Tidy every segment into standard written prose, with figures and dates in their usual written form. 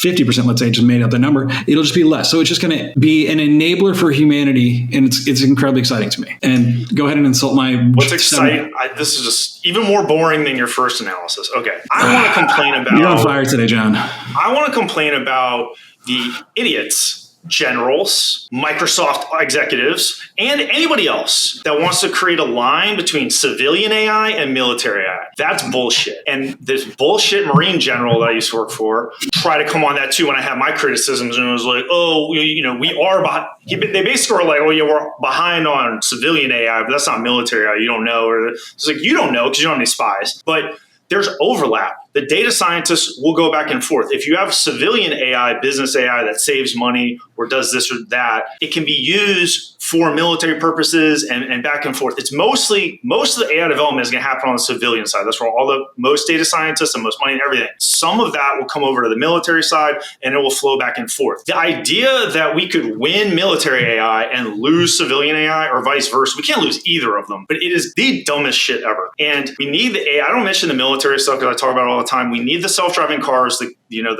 50%, let's say, just made up the number, it'll just be less. So it's just going to be an enabler for humanity, and it's incredibly exciting to me. And go ahead and insult my... What's exciting? This is just even more boring than your first analysis. Okay. I want to complain about... You're on fire today, John. I want to complain about the idiots, generals, Microsoft executives, and anybody else that wants to create a line between civilian AI and military AI. That's bullshit. And this bullshit Marine general that I used to work for tried to come on that too when I had my criticisms, and it was like, oh, we are behind. They basically were like, oh yeah, we're behind on civilian AI, but that's not military AI. You don't know. Or it's like, you don't know because you don't have any spies. But there's overlap. The data scientists will go back and forth. If you have civilian AI, business AI that saves money or does this or that, it can be used for military purposes and back and forth. It's most of the AI development is going to happen on the civilian side. That's where most data scientists and most money and everything. Some of that will come over to the military side and it will flow back and forth. The idea that we could win military AI and lose civilian AI or vice versa, we can't lose either of them, but it is the dumbest shit ever. And we need the AI. I don't mention the military stuff because I talk about it all the time. We need the self-driving cars, the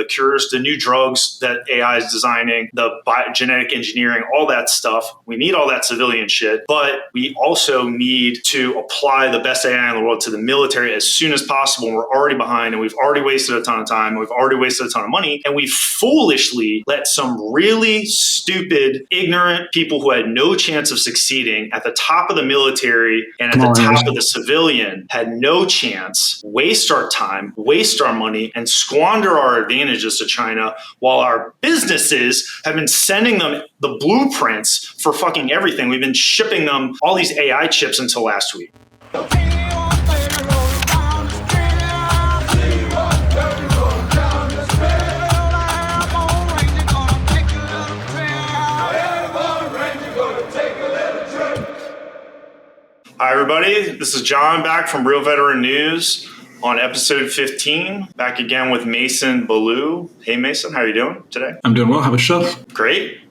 cures, the new drugs that AI is designing, the genetic engineering, all that stuff. We need all that civilian shit, but we also need to apply the best AI in the world to the military as soon as possible. We're already behind, and we've already wasted a ton of time. We've already wasted a ton of money, and we foolishly let some really stupid, ignorant people who had no chance of succeeding at the top of the military and at the top of the civilian had no chance, waste our time, waste our money, and squander our advantages to China while our businesses have been sending them the blueprints for fucking everything. We've been shipping them all these AI chips until last week. Hi, everybody. This is John back from Real Veteran News on episode 15. Back again with Mason Ballou. Hey, Mason, how are you doing today? I'm doing well. How about yourself? Great.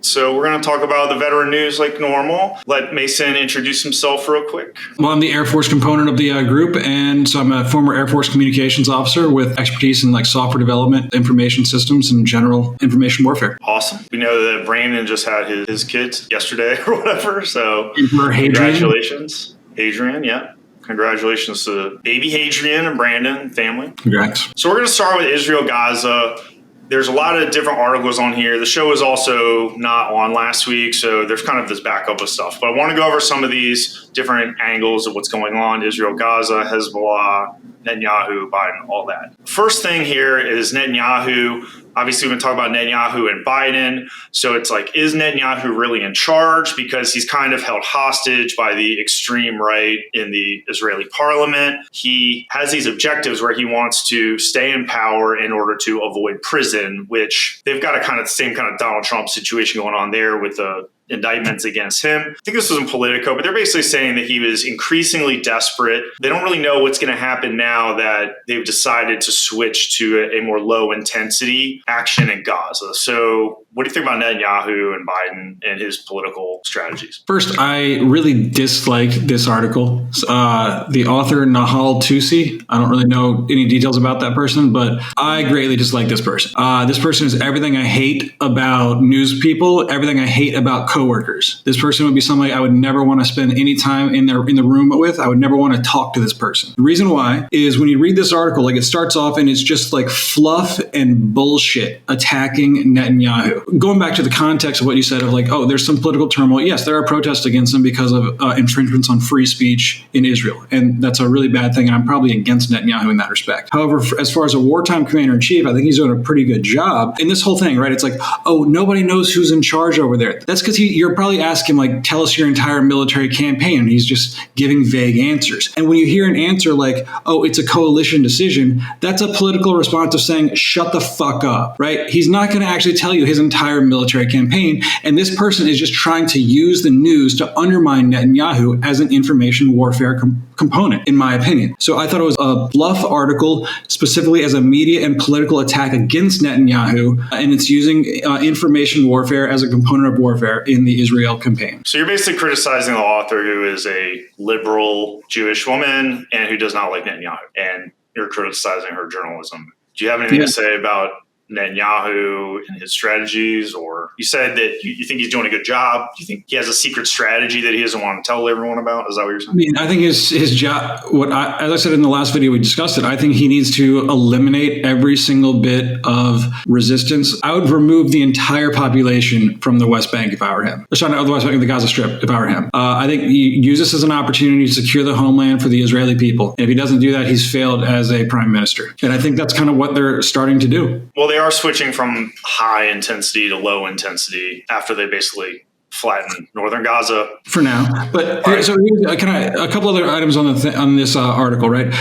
So we're going to talk about the veteran news like normal. Let Mason introduce himself real quick. Well, I'm the Air Force component of the group, and so I'm a former Air Force communications officer with expertise in software development, information systems, and general information warfare. Awesome. We know that Brandon just had his kids yesterday or whatever, so congratulations. Hadrian, yeah. Congratulations to baby Hadrian and Brandon family. Congrats. So we're going to start with Israel-Gaza. There's a lot of different articles on here. The show was also not on last week, so there's kind of this backup of stuff. But I want to go over some of these different angles of what's going on. Israel-Gaza, Hezbollah, Netanyahu, Biden, all that. First thing here is Netanyahu. Obviously, we've been talking about Netanyahu and Biden. So it's like, is Netanyahu really in charge? Because he's kind of held hostage by the extreme right in the Israeli parliament. He has these objectives where he wants to stay in power in order to avoid prison, which they've got a kind of the same kind of Donald Trump situation going on there with the indictments against him. I think this was in Politico, but they're basically saying that he was increasingly desperate. They don't really know what's going to happen now that they've decided to switch to a more low intensity action in Gaza. So what do you think about Netanyahu and Biden and his political strategies? First, I really dislike this article. The author, Nahal Tusi, I don't really know any details about that person, but I greatly dislike this person. This person is everything I hate about news people, everything I hate about coworkers. This person would be somebody I would never want to spend any time in the room with. I would never want to talk to this person. The reason why is when you read this article, it starts off and it's just fluff and bullshit attacking Netanyahu. Going back to the context of what you said of there's some political turmoil. Yes, there are protests against him because of infringements on free speech in Israel. And that's a really bad thing. And I'm probably against Netanyahu in that respect. However, as far as a wartime commander-in-chief, I think he's doing a pretty good job. In this whole thing, right? It's nobody knows who's in charge over there. That's because you're probably asking tell us your entire military campaign. And he's just giving vague answers. And when you hear an answer it's a coalition decision, that's a political response of saying, shut the fuck up, right? He's not going to actually tell you his entire military campaign. And this person is just trying to use the news to undermine Netanyahu as an information warfare component, in my opinion. So I thought it was a bluff article, specifically as a media and political attack against Netanyahu. And it's using information warfare as a component of warfare in the Israel campaign. So you're basically criticizing the author who is a liberal Jewish woman and who does not like Netanyahu. And you're criticizing her journalism. Do you have anything to say about Netanyahu and his strategies? Or you said that you think he's doing a good job. Do you think he has a secret strategy that he doesn't want to tell everyone about? Is that what you're saying? I mean, I think his job, as I said in the last video we discussed it, I think he needs to eliminate every single bit of resistance. I would remove the entire population from the West Bank if I were him. Sorry, not the West Bank, the Gaza Strip if I were him. I think he use this as an opportunity to secure the homeland for the Israeli people. And if he doesn't do that, he's failed as a prime minister. And I think that's kind of what they're starting to do. Well, they are switching from high intensity to low intensity after they basically flatten northern Gaza for now. But right. So a couple other items on this article, right?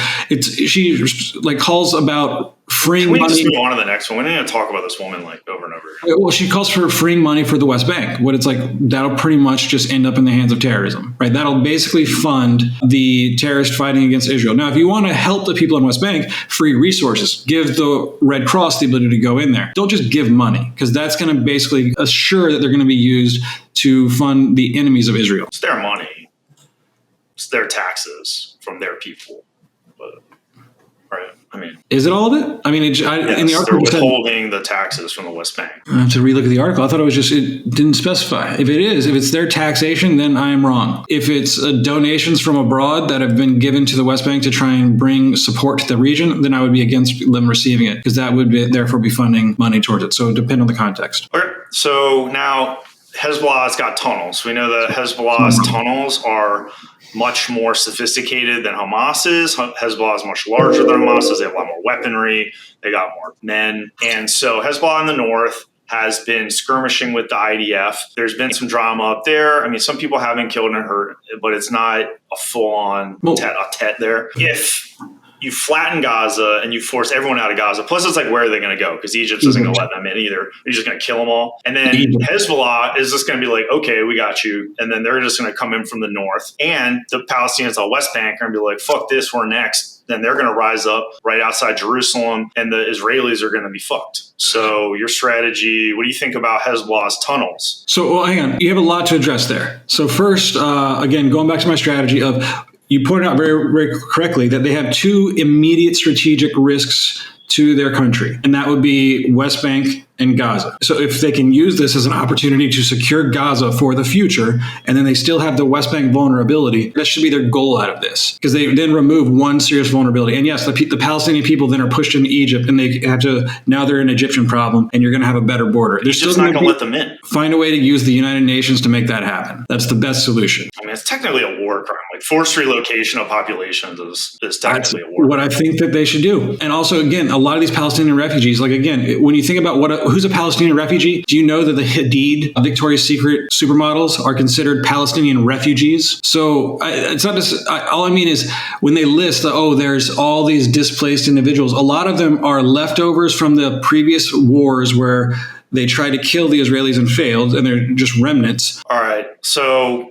She calls about freeing money. Just move on to the next one. We need to talk about this woman over and over. Well, she calls for freeing money for the West Bank. What it's like, that'll pretty much just end up in the hands of terrorism, right? That'll basically fund the terrorist fighting against Israel. Now, if you want to help the people in West Bank, free resources, give the Red Cross the ability to go in there. Don't just give money, because that's going to basically assure that they're going to be used to fund the enemies of Israel. It's their money. It's their taxes from their people. But, right? I mean, is it all of it? I mean, in the article, they're withholding the taxes from the West Bank. I have to relook at the article. I thought it didn't specify. If it's their taxation, then I am wrong. If it's donations from abroad that have been given to the West Bank to try and bring support to the region, then I would be against them receiving it, because that would therefore be funding money towards it. So it depends on the context. Okay. So now Hezbollah's got tunnels. We know that Hezbollah's tunnels are much more sophisticated than Hamas is. Hezbollah is much larger than Hamas is. They have a lot more weaponry. They got more men. And so Hezbollah in the north has been skirmishing with the IDF. There's been some drama up there. I mean, some people have been killed and hurt, but it's not a full-on tete there. If you flatten Gaza and you force everyone out of Gaza. Plus, it's like, where are they going to go? Because Egypt isn't going to let them in either. You're just going to kill them all. And then Hezbollah is just going to be like, okay, we got you. And then they're just going to come in from the north. And the Palestinians on West Bank are going to be like, fuck this, we're next. Then they're going to rise up right outside Jerusalem, and the Israelis are going to be fucked. So your strategy, what do you think about Hezbollah's tunnels? So hang on. You have a lot to address there. So first, again, going back to my strategy of, you pointed out very, very correctly that they have two immediate strategic risks to their country, and that would be West Bank and Gaza. So if they can use this as an opportunity to secure Gaza for the future, and then they still have the West Bank vulnerability, that should be their goal out of this, because they then remove one serious vulnerability. And yes, the Palestinian people then are pushed into Egypt, and they have to, now they're an Egyptian problem, and you're going to have a better border. They're still not going to let them in. Find a way to use the United Nations to make that happen. That's the best solution. I mean, it's technically a war crime. Like, forced relocation of populations is technically a war crime. What I think that they should do. And also, again, a lot of these Palestinian refugees, like, again, when you think about who's a Palestinian refugee, do you know that the Hadid Victoria's Secret supermodels are considered Palestinian refugees? So it's not just, all I mean is when they list, there's all these displaced individuals, a lot of them are leftovers from the previous wars where they tried to kill the Israelis and failed, and they're just remnants. All right. So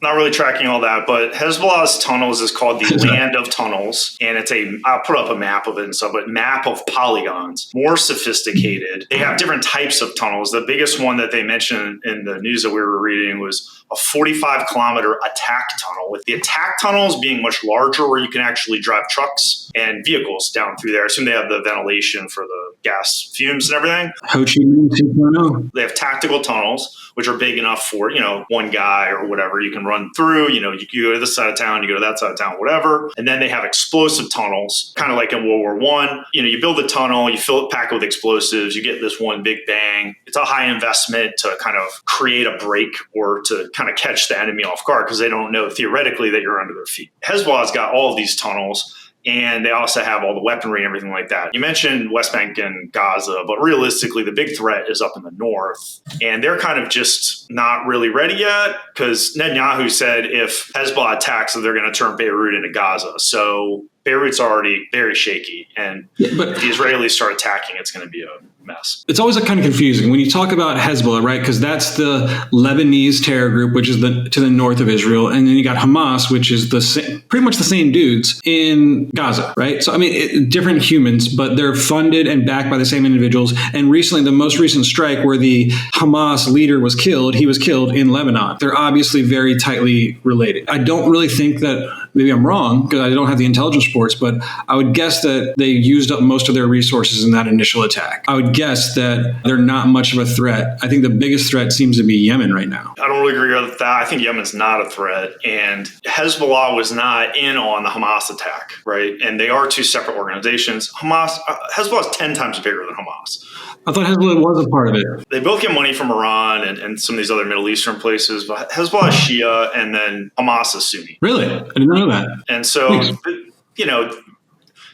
not really tracking all that, but Hezbollah's tunnels is called the Land of Tunnels. And it's I'll put up a map of it and stuff, but map of polygons, more sophisticated. They have different types of tunnels. The biggest one that they mentioned in the news that we were reading was a 45-kilometer attack tunnel, with the attack tunnels being much larger, where you can actually drive trucks and vehicles down through there. I assume they have the ventilation for the gas fumes and everything. Ho Chi Minh 2.0. They have tactical tunnels, which are big enough for, one guy or whatever. You can run through, you go to this side of town, you go to that side of town, whatever. And then they have explosive tunnels, kind of like in World War I. You build a tunnel, you fill it, pack it with explosives, you get this one big bang. It's a high investment to kind of create a break or to kind of catch the enemy off guard, because they don't know theoretically that you're under their feet. Hezbollah's got all of these tunnels, and they also have all the weaponry and everything like that. You mentioned West Bank and Gaza, but realistically, the big threat is up in the north. And they're kind of just not really ready yet, because Netanyahu said if Hezbollah attacks, they're going to turn Beirut into Gaza. So Beirut's already very shaky. And if the Israelis start attacking, it's going to be a mess. It's always kind of confusing when you talk about Hezbollah, right? Because that's the Lebanese terror group, which is to the north of Israel. And then you got Hamas, which is pretty much the same dudes in Gaza, right? So, I mean, different humans, but they're funded and backed by the same individuals. And recently, the most recent strike where the Hamas leader was killed, he was killed in Lebanon. They're obviously very tightly related. I don't really think that maybe I'm wrong because I don't have the intelligence reports, but I would guess that they used up most of their resources in that initial attack. I would guess that they're not much of a threat. I think the biggest threat seems to be Yemen right now. I don't really agree with that. I think Yemen's not a threat, and Hezbollah was not in on the Hamas attack, right? And they are two separate organizations. Hezbollah is 10 times bigger than Hamas. I thought Hezbollah was a part of it. They both get money from Iran and some of these other Middle Eastern places, but Hezbollah is Shia and then Hamas is Sunni. Really? I didn't know that. And so, you know,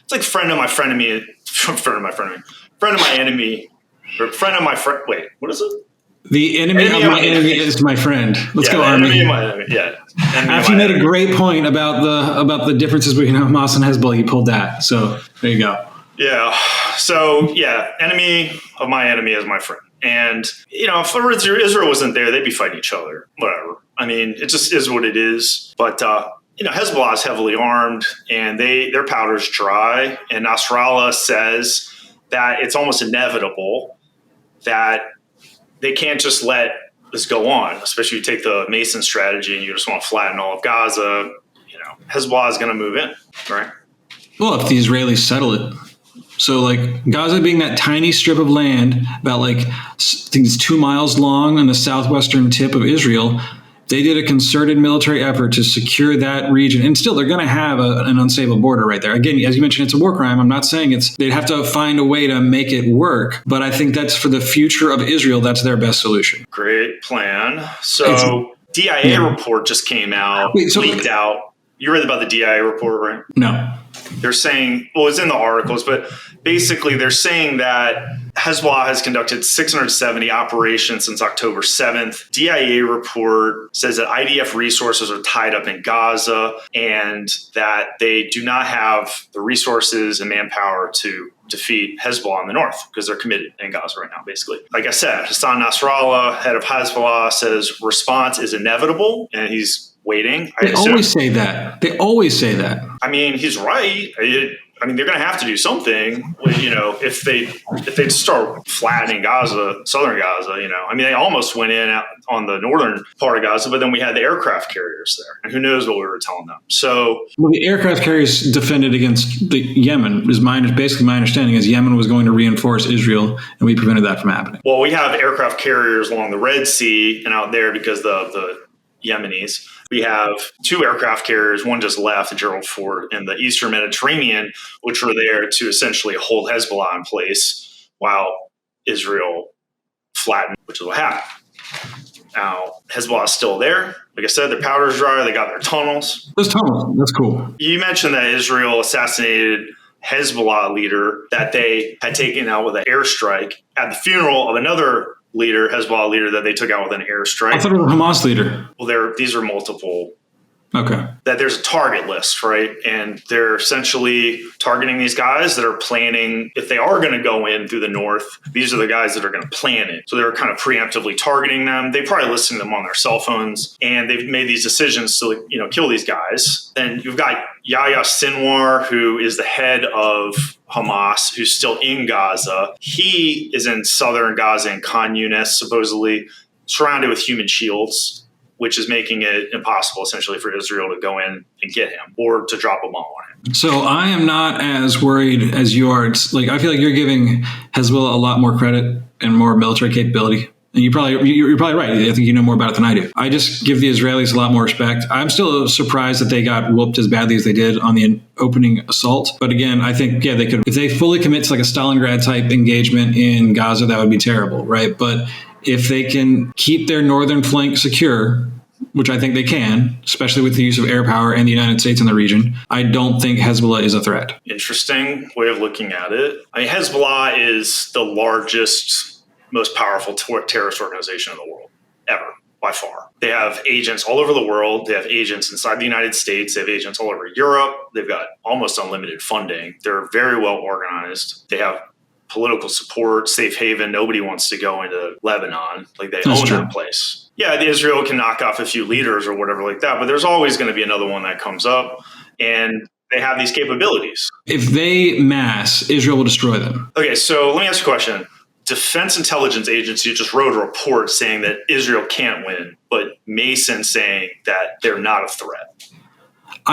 it's like friend of my enemy, wait, what is it? The enemy of my enemy is my friend. Let's go, Army. Enemy of my enemy. Yeah. After you made a great point about the differences between Hamas and Hezbollah, you pulled that. So there you go. Yeah. So yeah, enemy of my enemy is my friend. And you know, if Israel wasn't there, they'd be fighting each other. Whatever. I mean, it just is what it is. But you know, Hezbollah is heavily armed, and their powder's dry. And Nasrallah says that it's almost inevitable that they can't just let this go on, especially if you take the Mason strategy and you just want to flatten all of Gaza. You know, Hezbollah is going to move in, right? Well, if the Israelis settle it. So, like, Gaza being that tiny strip of land, about I think it's 2 miles long on the southwestern tip of Israel, they did a concerted military effort to secure that region. And still, they're going to have an unstable border right there. Again, as you mentioned, it's a war crime. I'm not saying they'd have to find a way to make it work. But I think that's for the future of Israel. That's their best solution. Great plan. So, DIA report just came out, leaked out. You read about the DIA report, right? No. They're saying, well, it's in the articles, but basically they're saying that Hezbollah has conducted 670 operations since October 7th. DIA report says that IDF resources are tied up in Gaza and that they do not have the resources and manpower to defeat Hezbollah in the north because they're committed in Gaza right now, basically. Like I said, Hassan Nasrallah, head of Hezbollah, says response is inevitable and he's waiting. They always say that. I mean, he's right. I mean, they're going to have to do something, you know, if they start flattening Gaza, southern Gaza, you know. I mean, they almost went in on the northern part of Gaza, but then we had the aircraft carriers there. And who knows what we were telling them. So, well, the aircraft carriers defended against the Yemen. Basically, my understanding is Yemen was going to reinforce Israel, and we prevented that from happening. Well, we have aircraft carriers along the Red Sea and out there because the Yemenis. We have 2 aircraft carriers, one just left, the Gerald Ford, in the Eastern Mediterranean, which were there to essentially hold Hezbollah in place while Israel flattened, which is what happened. Now, Hezbollah is still there. Like I said, their powder's dry. They got their tunnels. Those tunnels, that's cool. You mentioned that Israel assassinated Hezbollah leader that they had taken out with an airstrike at the funeral of another Hezbollah leader that they took out with an airstrike. I thought it was a Hamas leader. Well, these are multiple. Okay. That there's a target list, right? And they're essentially targeting these guys that are planning, if they are going to go in through the north, these are the guys that are going to plan it. So they're kind of preemptively targeting them. They probably listen to them on their cell phones, and they've made these decisions to, you know, kill these guys. Then you've got Yahya Sinwar, who is the head of Hamas, who's still in Gaza. He is in southern Gaza in Khan Yunis, supposedly surrounded with human shields, which is making it impossible essentially for Israel to go in and get him or to drop a bomb on him. So I am not as worried as you are. It's like, I feel like you're giving Hezbollah a lot more credit and more military capability. And you're probably right. I think you know more about it than I do. I just give the Israelis a lot more respect. I'm still surprised that they got whooped as badly as they did on the opening assault. But again, I think, they could, if they fully commit to like a Stalingrad type engagement in Gaza, that would be terrible, right? But if they can keep their northern flank secure, which I think they can, especially with the use of air power and the United States in the region, I don't think Hezbollah is a threat. Interesting way of looking at it. I mean, Hezbollah is the largest, most powerful terrorist organization in the world ever, by far. They have agents all over the world. They have agents inside the United States. They have agents all over Europe. They've got almost unlimited funding. They're very well organized. They have political support, safe haven. Nobody wants to go into Lebanon. Like, they own that place. Yeah, Israel can knock off a few leaders or whatever like that, but there's always going to be another one that comes up, and they have these capabilities. If they mass, Israel will destroy them. Okay, so let me ask you a question. Defense Intelligence Agency just wrote a report saying that Israel can't win, but Mason saying that they're not a threat.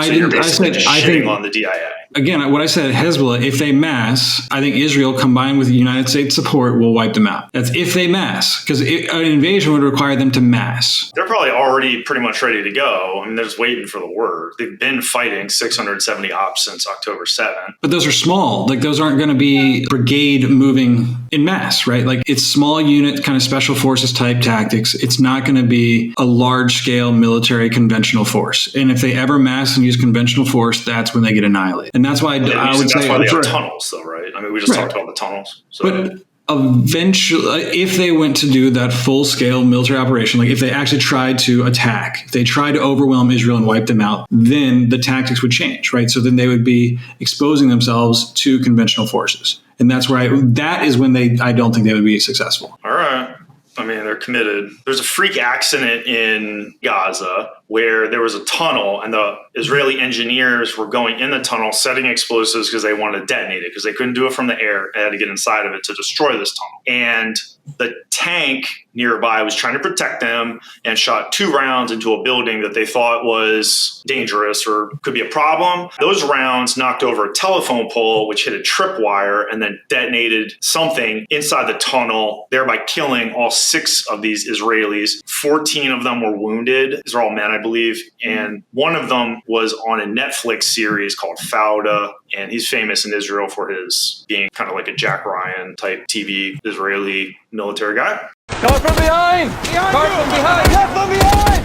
You're basically just I shitting think, on the DIA. again, what I said, Hezbollah, if they mass, I think Israel combined with the United States support will wipe them out. That's if they mass, because an invasion would require them to mass. They're probably already pretty much ready to go. I mean, they're just waiting for the word. They've been fighting 670 ops since October 7th. But those are small. Like, those aren't going to be brigade moving in mass, right? Like, it's small unit kind of special forces type tactics. It's not going to be a large scale military conventional force. And if they ever mass and use conventional force, that's when they get annihilated. And that's why I would say that's why they have tunnels, though, right? I mean, we just talked about the tunnels. So. But eventually, if they went to do that full scale military operation, like if they actually tried to attack, if they tried to overwhelm Israel and wipe them out, then the tactics would change, right? So then they would be exposing themselves to conventional forces. And that's where that is when I don't think they would be successful. All right. I mean, they're committed. There's a freak accident in Gaza where there was a tunnel and the Israeli engineers were going in the tunnel, setting explosives because they wanted to detonate it because they couldn't do it from the air. They had to get inside of it to destroy this tunnel. And the tank nearby was trying to protect them and shot 2 rounds into a building that they thought was dangerous or could be a problem. Those rounds knocked over a telephone pole, which hit a tripwire and then detonated something inside the tunnel, thereby killing all 6 of these Israelis. 14 of them were wounded. These are all men, I believe. And one of them was on a Netflix series called Fauda. And he's famous in Israel for his being kind of like a Jack Ryan type TV Israeli military guy. Come from behind! Come from behind! Come from behind!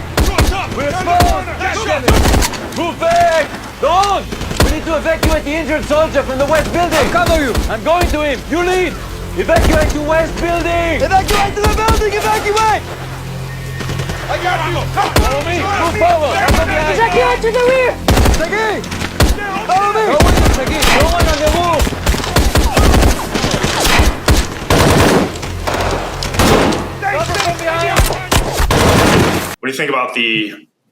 We're exposed! Move back! Don't! We need to evacuate the injured soldier from the west building! I'll cover you! I'm going to him! You lead! Evacuate to west building! Evacuate to the building! Evacuate! I got you! Follow me! Move forward! Evacuate to the rear! Sagi! Follow me! Go with you, Sagi! No one on the move! What do you think about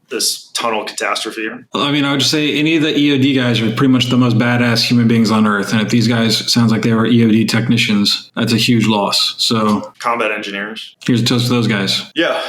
this tunnel catastrophe? I mean, I would just say any of the EOD guys are pretty much the most badass human beings on earth. And if these guys sounds like they were EOD technicians, that's a huge loss. So combat engineers. Here's a toast to those guys. Yeah.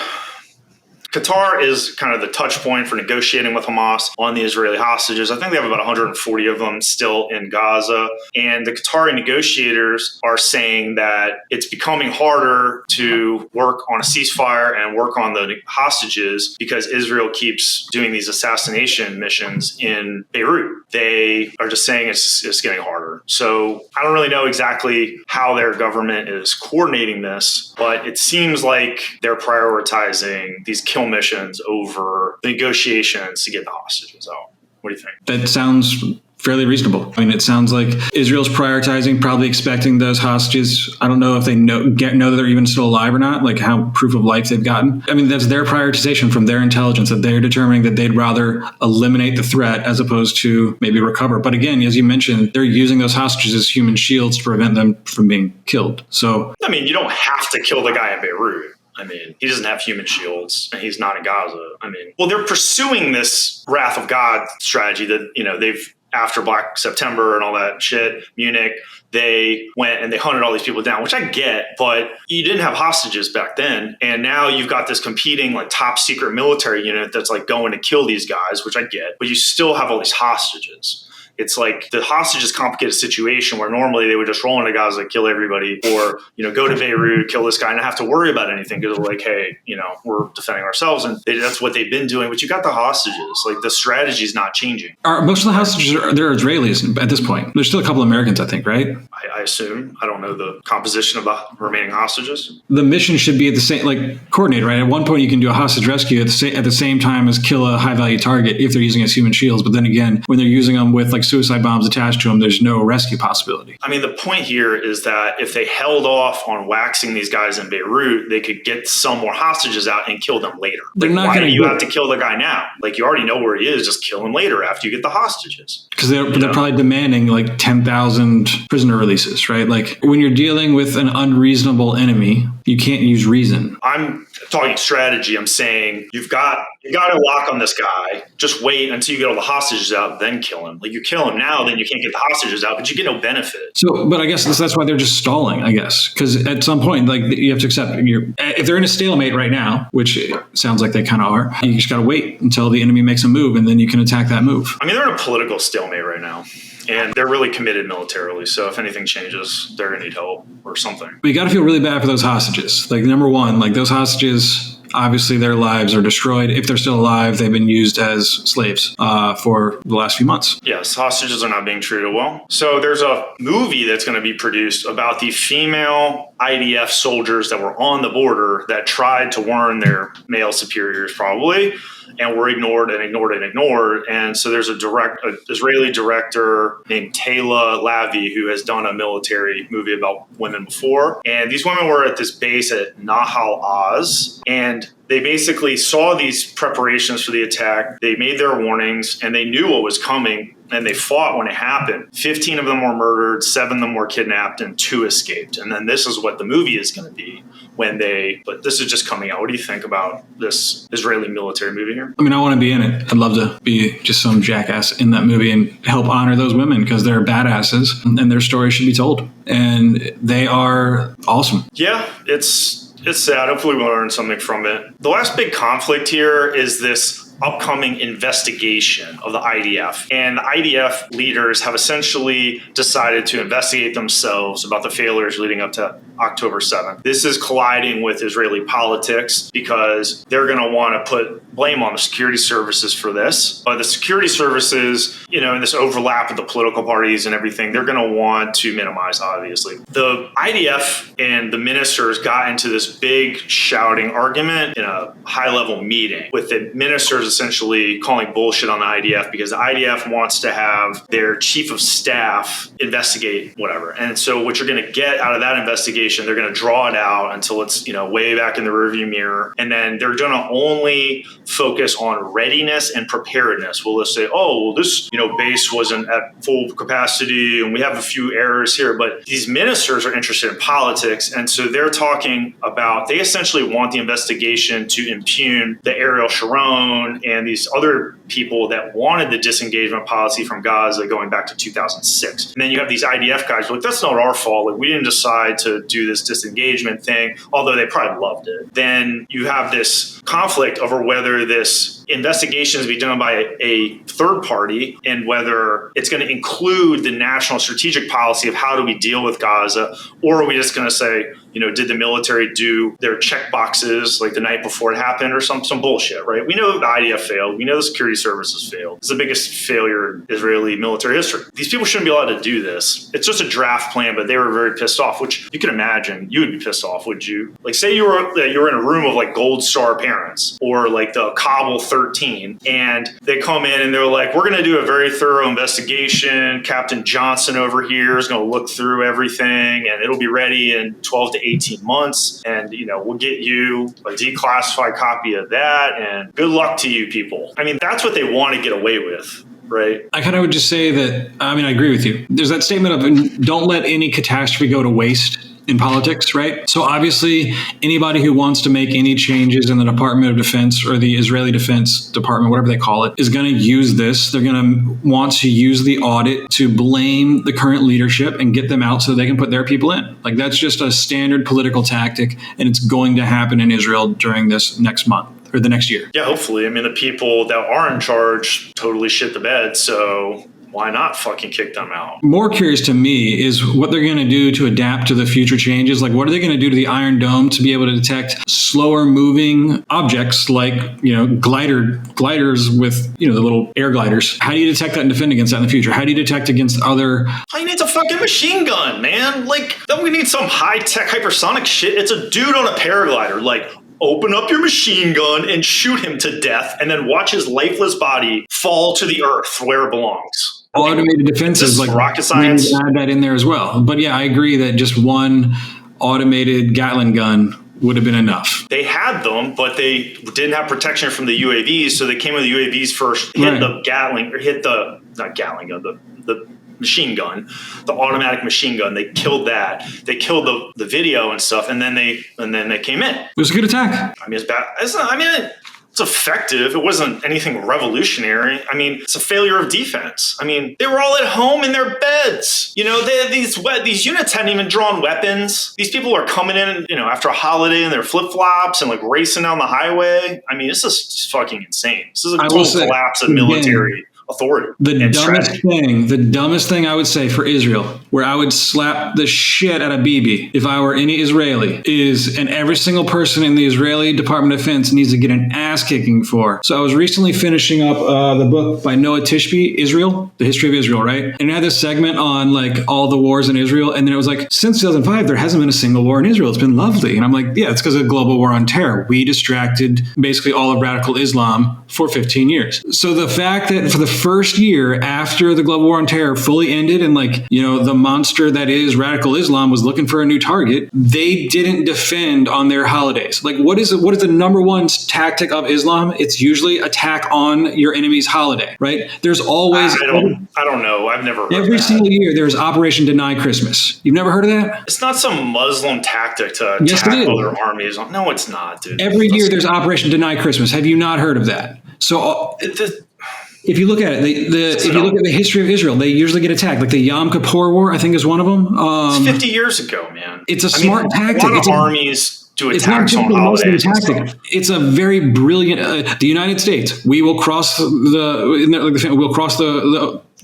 Qatar is kind of the touch point for negotiating with Hamas on the Israeli hostages. I think they have about 140 of them still in Gaza. And the Qatari negotiators are saying that it's becoming harder to work on a ceasefire and work on the hostages because Israel keeps doing these assassination missions in Beirut. They are just saying it's getting harder. So I don't really know exactly how their government is coordinating this, but it seems like they're prioritizing these kill missions over negotiations to get the hostages out. What do you think? That sounds fairly reasonable. I mean, it sounds like Israel's prioritizing, probably expecting those hostages. I don't know if they know that they're even still alive or not, like how proof of life they've gotten. I mean, that's their prioritization from their intelligence, that they're determining that they'd rather eliminate the threat as opposed to maybe recover. But again, as you mentioned, they're using those hostages as human shields to prevent them from being killed. So, I mean, you don't have to kill the guy in Beirut. I mean, he doesn't have human shields and he's not in Gaza. I mean, well, they're pursuing this wrath of God strategy that, they've, after Black September and all that shit, Munich, they went and they hunted all these people down, which I get, but you didn't have hostages back then. And now you've got this competing like top secret military unit that's like going to kill these guys, which I get, but you still have all these hostages. It's like the hostages complicated situation where normally they would just roll into Gaza, kill everybody, or, go to Beirut, kill this guy, and not have to worry about anything because they're like, hey, we're defending ourselves. And that's what they've been doing. But you got the hostages. Like the strategy is not changing. Most of the hostages they're Israelis at this point. There's still a couple of Americans, I think, right? I assume. I don't know the composition of the remaining hostages. The mission should be at the same, coordinated, right? At one point, you can do a hostage rescue at the same time as kill a high-value target if they're using as human shields. But then again, when they're using them with suicide bombs attached to them, there's no rescue possibility. I mean, the point here is that if they held off on waxing these guys in Beirut, they could get some more hostages out and kill them later. Why do you have to kill the guy now? You already know where he is. Just kill him later after you get the hostages. Because they're probably demanding 10,000 prisoner releases, right? When you're dealing with an unreasonable enemy, you can't use reason. I'm talking strategy. I'm saying you've got, You got to lock on this guy. Just wait until you get all the hostages out, then kill him. Like, you kill him now, then you can't get the hostages out, but you get no benefit. So, but I guess that's why they're just stalling, I guess. Because at some point, like, you have to accept, if they're in a stalemate right now, which it sounds like they kind of are, you just got to wait until the enemy makes a move, and then you can attack that move. I mean, they're in a political stalemate right now. And they're really committed militarily. So if anything changes, they're going to need help or something. But you got to feel really bad for those hostages. Like, number one, like, those hostages, obviously their lives are destroyed. If they're still alive, they've been used as slaves for the last few months. Yes, hostages are not being treated well. So there's a movie that's going to be produced about the female IDF soldiers that were on the border that tried to warn their male superiors, probably, and were ignored and ignored and ignored. And so there's an Israeli director named Taylor Lavi who has done a military movie about women before. And these women were at this base at Nahal Oz, and they basically saw these preparations for the attack. They made their warnings, and they knew what was coming, and they fought when it happened. 15 of them were murdered, 7 of them were kidnapped, and 2 escaped. And then this is what the movie is going to be but this is just coming out. What do you think about this Israeli military movie here? I mean, I want to be in it. I'd love to be just some jackass in that movie and help honor those women because they're badasses and their story should be told. And they are awesome. Yeah, it's sad. Hopefully we'll learn something from it. The last big conflict here is this upcoming investigation of the IDF. And the IDF leaders have essentially decided to investigate themselves about the failures leading up to October 7th. This is colliding with Israeli politics because they're going to want to put blame on the security services for this. But the security services, in this overlap with the political parties and everything, they're going to want to minimize, obviously. The IDF and the ministers got into this big shouting argument in a high-level meeting with the ministers essentially calling bullshit on the IDF because the IDF wants to have their chief of staff investigate whatever. And so what you're going to get out of that investigation, they're going to draw it out until it's, way back in the rearview mirror. And then they're going to only focus on readiness and preparedness. Well, let's say, this, base wasn't at full capacity and we have a few errors here. But these ministers are interested in politics. And so they're talking about, they essentially want the investigation to impugn the Ariel Sharon and these other people that wanted the disengagement policy from Gaza going back to 2006. And then you have these IDF guys who are like, that's not our fault. Like, we didn't decide to do this disengagement thing, although they probably loved it. Then you have this conflict over whether this investigation is to be done by a third party and whether it's going to include the national strategic policy of how do we deal with Gaza, or are we just going to say, did the military do their check boxes like the night before it happened or some bullshit, right? We know the IDF failed. We know the security services failed. It's the biggest failure in Israeli military history. These people shouldn't be allowed to do this. It's just a draft plan, but they were very pissed off, which you can imagine. You would be pissed off, would you? Like, say you were in a room of like Gold Star parents or like the Kabul 13, and they come in and they're like, we're going to do a very thorough investigation. Captain Johnson over here is going to look through everything and it'll be ready in 12 to 18 months. And, we'll get you a declassified copy of that. And good luck to you people. I mean, that's what they want to get away with. Right. I kind of would just say that, I agree with you. There's that statement of don't let any catastrophe go to waste in politics, right? So obviously, anybody who wants to make any changes in the Department of Defense or the Israeli Defense Department, whatever they call it, is going to use this. They're going to want to use the audit to blame the current leadership and get them out so they can put their people in. Like, that's just a standard political tactic, and it's going to happen in Israel during this next month or the next year. Yeah, hopefully. I mean, the people that are in charge totally shit the bed, so why not fucking kick them out? More curious to me is what they're going to do to adapt to the future changes. Like, what are they going to do to the Iron Dome to be able to detect slower moving objects like, gliders with, the little air gliders? How do you detect that and defend against that in the future? How do you detect against other... I need a fucking machine gun, man. Like, don't we need some high-tech hypersonic shit? It's a dude on a paraglider. Like, open up your machine gun and shoot him to death and then watch his lifeless body fall to the earth where it belongs. Automated defenses, like rocket science. We need to add that in there as well. But yeah, I agree that just one automated Gatling gun would have been enough. They had them, but they didn't have protection from the UAVs, so they came with the UAVs first, hit the machine gun, the automatic machine gun. They killed that. They killed the video and stuff, and then they came in. It was a good attack. I mean, it's bad. It's not, It's effective. It wasn't anything revolutionary. I mean, it's a failure of defense. I mean, they were all at home in their beds. You know, these units hadn't even drawn weapons. These people are coming in, you know, after a holiday in their flip-flops and like racing down the highway. I mean, this is just fucking insane. This is a total collapse of military authority. The dumbest thing I would say for Israel, where I would slap the shit out of Bibi if I were any Israeli, is, and every single person in the Israeli Department of Defense needs to get an ass kicking for. So I was recently finishing up the book by Noah Tishby, Israel, The History of Israel, right? And it had this segment on like all the wars in Israel. And then it was like, since 2005, there hasn't been a single war in Israel. It's been lovely. And I'm like, yeah, it's because of the global war on terror. We distracted basically all of radical Islam for 15 years. So the fact that for the first year after the global war on terror fully ended and like, you know, the monster that is radical Islam was looking for a new target, they didn't defend on their holidays. Like what is the number one tactic of Islam? It's usually attack on your enemy's holiday, right? There's always I don't know. I've never heard every single year there's Operation Deny Christmas. You've never heard of that? It's not some Muslim tactic to attack other armies. No, it's not, dude. Every year there's Operation Deny Christmas. Have you not heard of that? So if you look at it, if you look at the history of Israel, they usually get attacked. Like the Yom Kippur War, I think is one of the it's 50 years ago, man. It's a smart tactic. A lot of armies do attacks it's not just on a Muslim holidays. Tactic. It's a very brilliant. The United States, we will cross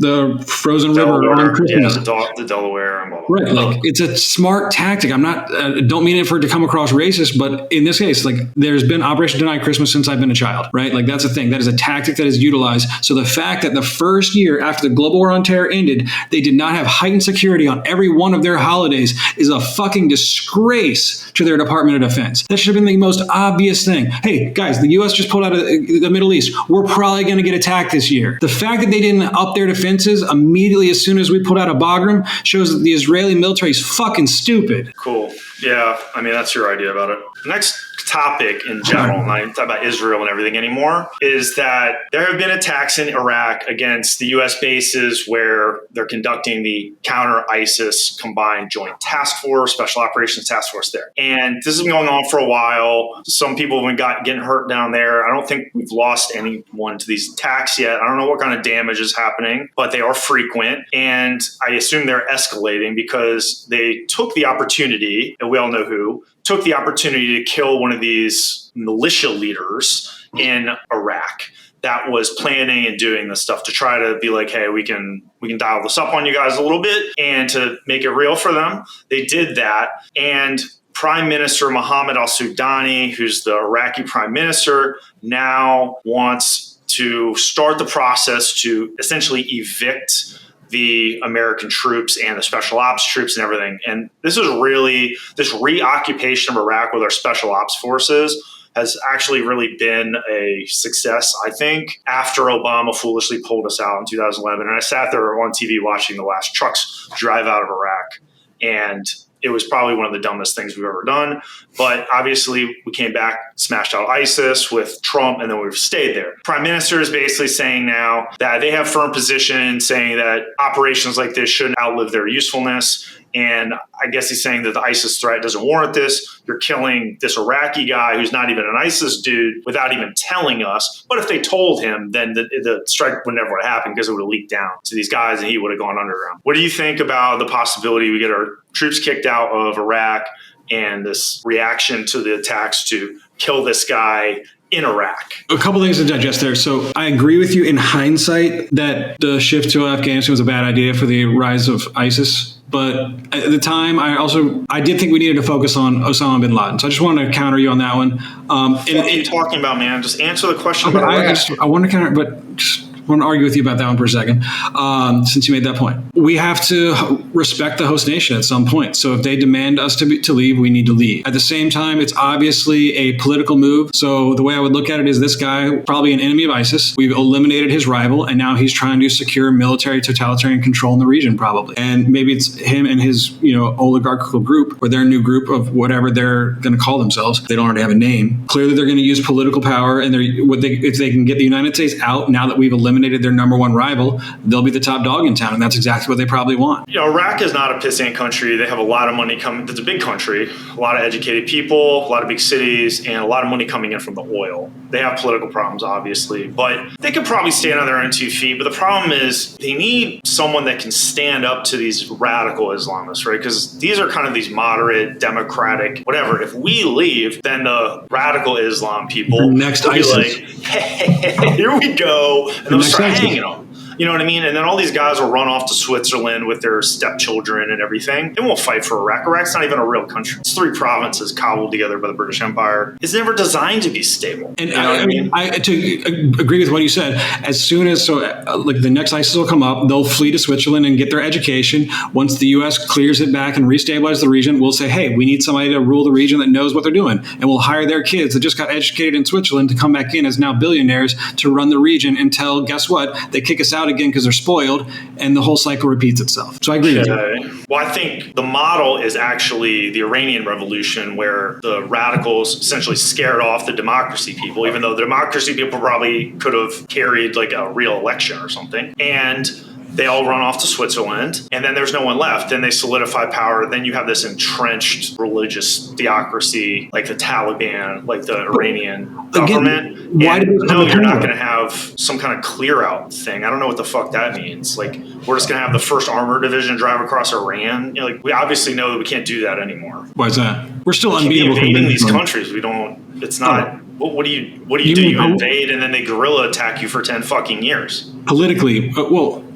the frozen river on Christmas. Yeah, the Delaware. And blah, blah, blah. Right, like it's a smart tactic. I'm not. Don't mean it for it to come across racist, but in this case, like there's been Operation Deny Christmas since I've been a child. Right, like that's a thing. That is a tactic that is utilized. So the fact that the first year after the global war on terror ended, they did not have heightened security on every one of their holidays is a fucking disgrace to their Department of Defense. That should have been the most obvious thing. Hey guys, the U.S. just pulled out of the Middle East. We're probably going to get attacked this year. The fact that they didn't up their defenses immediately as soon as we pulled out of Bagram shows that the Israeli military is fucking stupid. Cool. Yeah, I mean, that's your idea about it. The next topic in general, not even talk about Israel and everything anymore, is that there have been attacks in Iraq against the U.S. bases where they're conducting the counter-ISIS combined joint task force, special operations task force there. And this has been going on for a while. Some people have been getting hurt down there. I don't think we've lost anyone to these attacks yet. I don't know what kind of damage is happening, but they are frequent. And I assume they're escalating because they took the opportunity, and we all know who, took the opportunity to kill one of these militia leaders in Iraq that was planning and doing this stuff to try to be like, hey, we can dial this up on you guys a little bit and to make it real for them. They did that. And Prime Minister Mohammed al-Sudani, who's the Iraqi prime minister, now wants to start the process to essentially evict the American troops and the special ops troops and everything. And this reoccupation of Iraq with our special ops forces has actually really been a success, I think, after Obama foolishly pulled us out in 2011. And I sat there on TV watching the last trucks drive out of Iraq. And it was probably one of the dumbest things we've ever done. But obviously, we came back, smashed out ISIS with Trump, and then we've stayed there. Prime Minister is basically saying now that they have firm position, saying that operations like this shouldn't outlive their usefulness. And I guess he's saying that the ISIS threat doesn't warrant this. You're killing this Iraqi guy who's not even an ISIS dude without even telling us. But if they told him, then the strike would never have happened because it would have leaked down to these guys and he would have gone underground. What do you think about the possibility we get our troops kicked out of Iraq and this reaction to the attacks to kill this guy in Iraq? A couple things to digest there. So I agree with you in hindsight that the shift to Afghanistan was a bad idea for the rise of ISIS. But at the time, I did think we needed to focus on Osama bin Laden. So I just wanted to counter you on that one. What are you talking about, man? Just answer the question. I want to counter, but just want to argue with you about that one for a second, since you made that point. We have to respect the host nation at some point. So if they demand us to leave, we need to leave. At the same time, it's obviously a political move. So the way I would look at it is this guy, probably an enemy of ISIS. We've eliminated his rival, and now he's trying to secure military totalitarian control in the region, probably. And maybe it's him and his, oligarchical group, or their new group of whatever they're going to call themselves. They don't already have a name. Clearly, they're going to use political power, and if they can get the United States out now that we've eliminated their number one rival, they'll be the top dog in town, and that's exactly what they probably want. Iraq is not a pissant country. They have a lot of money coming. It's a big country, a lot of educated people, a lot of big cities, and a lot of money coming in from the oil. They have political problems, obviously, but they could probably stand on their own 2 feet. But the problem is they need someone that can stand up to these radical Islamists, right? Because these are kind of these moderate, democratic, whatever. If we leave, then the radical Islam people next will be ISIS. like, hey, here we go. And they'll start hanging them. You know what I mean? And then all these guys will run off to Switzerland with their stepchildren and everything. They won't fight for Iraq. Iraq's not even a real country. It's 3 provinces cobbled together by the British Empire. It's never designed to be stable. And you know what I mean? To agree with what you said, as soon as like the next ISIS will come up, they'll flee to Switzerland and get their education. Once the U.S. clears it back and restabilizes the region, we'll say, hey, we need somebody to rule the region that knows what they're doing. And we'll hire their kids that just got educated in Switzerland to come back in as now billionaires to run the region until, guess what? They kick us out again because they're spoiled, and the whole cycle repeats itself. So I agree with you. Well, I think the model is actually the Iranian Revolution, where the radicals essentially scared off the democracy people, even though the democracy people probably could have carried like a real election or something. And they all run off to Switzerland, and then there's no one left. Then they solidify power. Then you have this entrenched religious theocracy, like the Taliban, like the Iranian government. Why you're not going to have some kind of clear out thing. I don't know what the fuck that means. Like, we're just going to have the first armored division drive across Iran. You know, like, we obviously know that we can't do that anymore. Why is that? We're still unbeatable. Invading these countries. Countries. We don't. It's not. What do you do? You invade, and then they guerrilla attack you for 10 fucking years. Politically,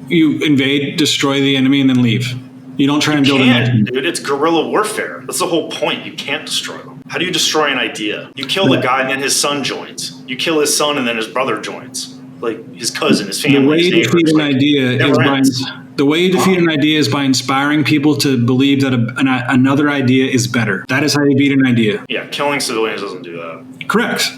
you invade, destroy the enemy, and then leave. You don't try and build a nation. Dude, it's guerrilla warfare. That's the whole point. You can't destroy them. How do you destroy an idea? You kill the guy, and then his son joins. You kill his son, and then his brother joins. Like his cousin, his family. The way you defeat an idea is by inspiring people to believe that another idea is better. That is how you beat an idea. Yeah, killing civilians doesn't do that. Correct.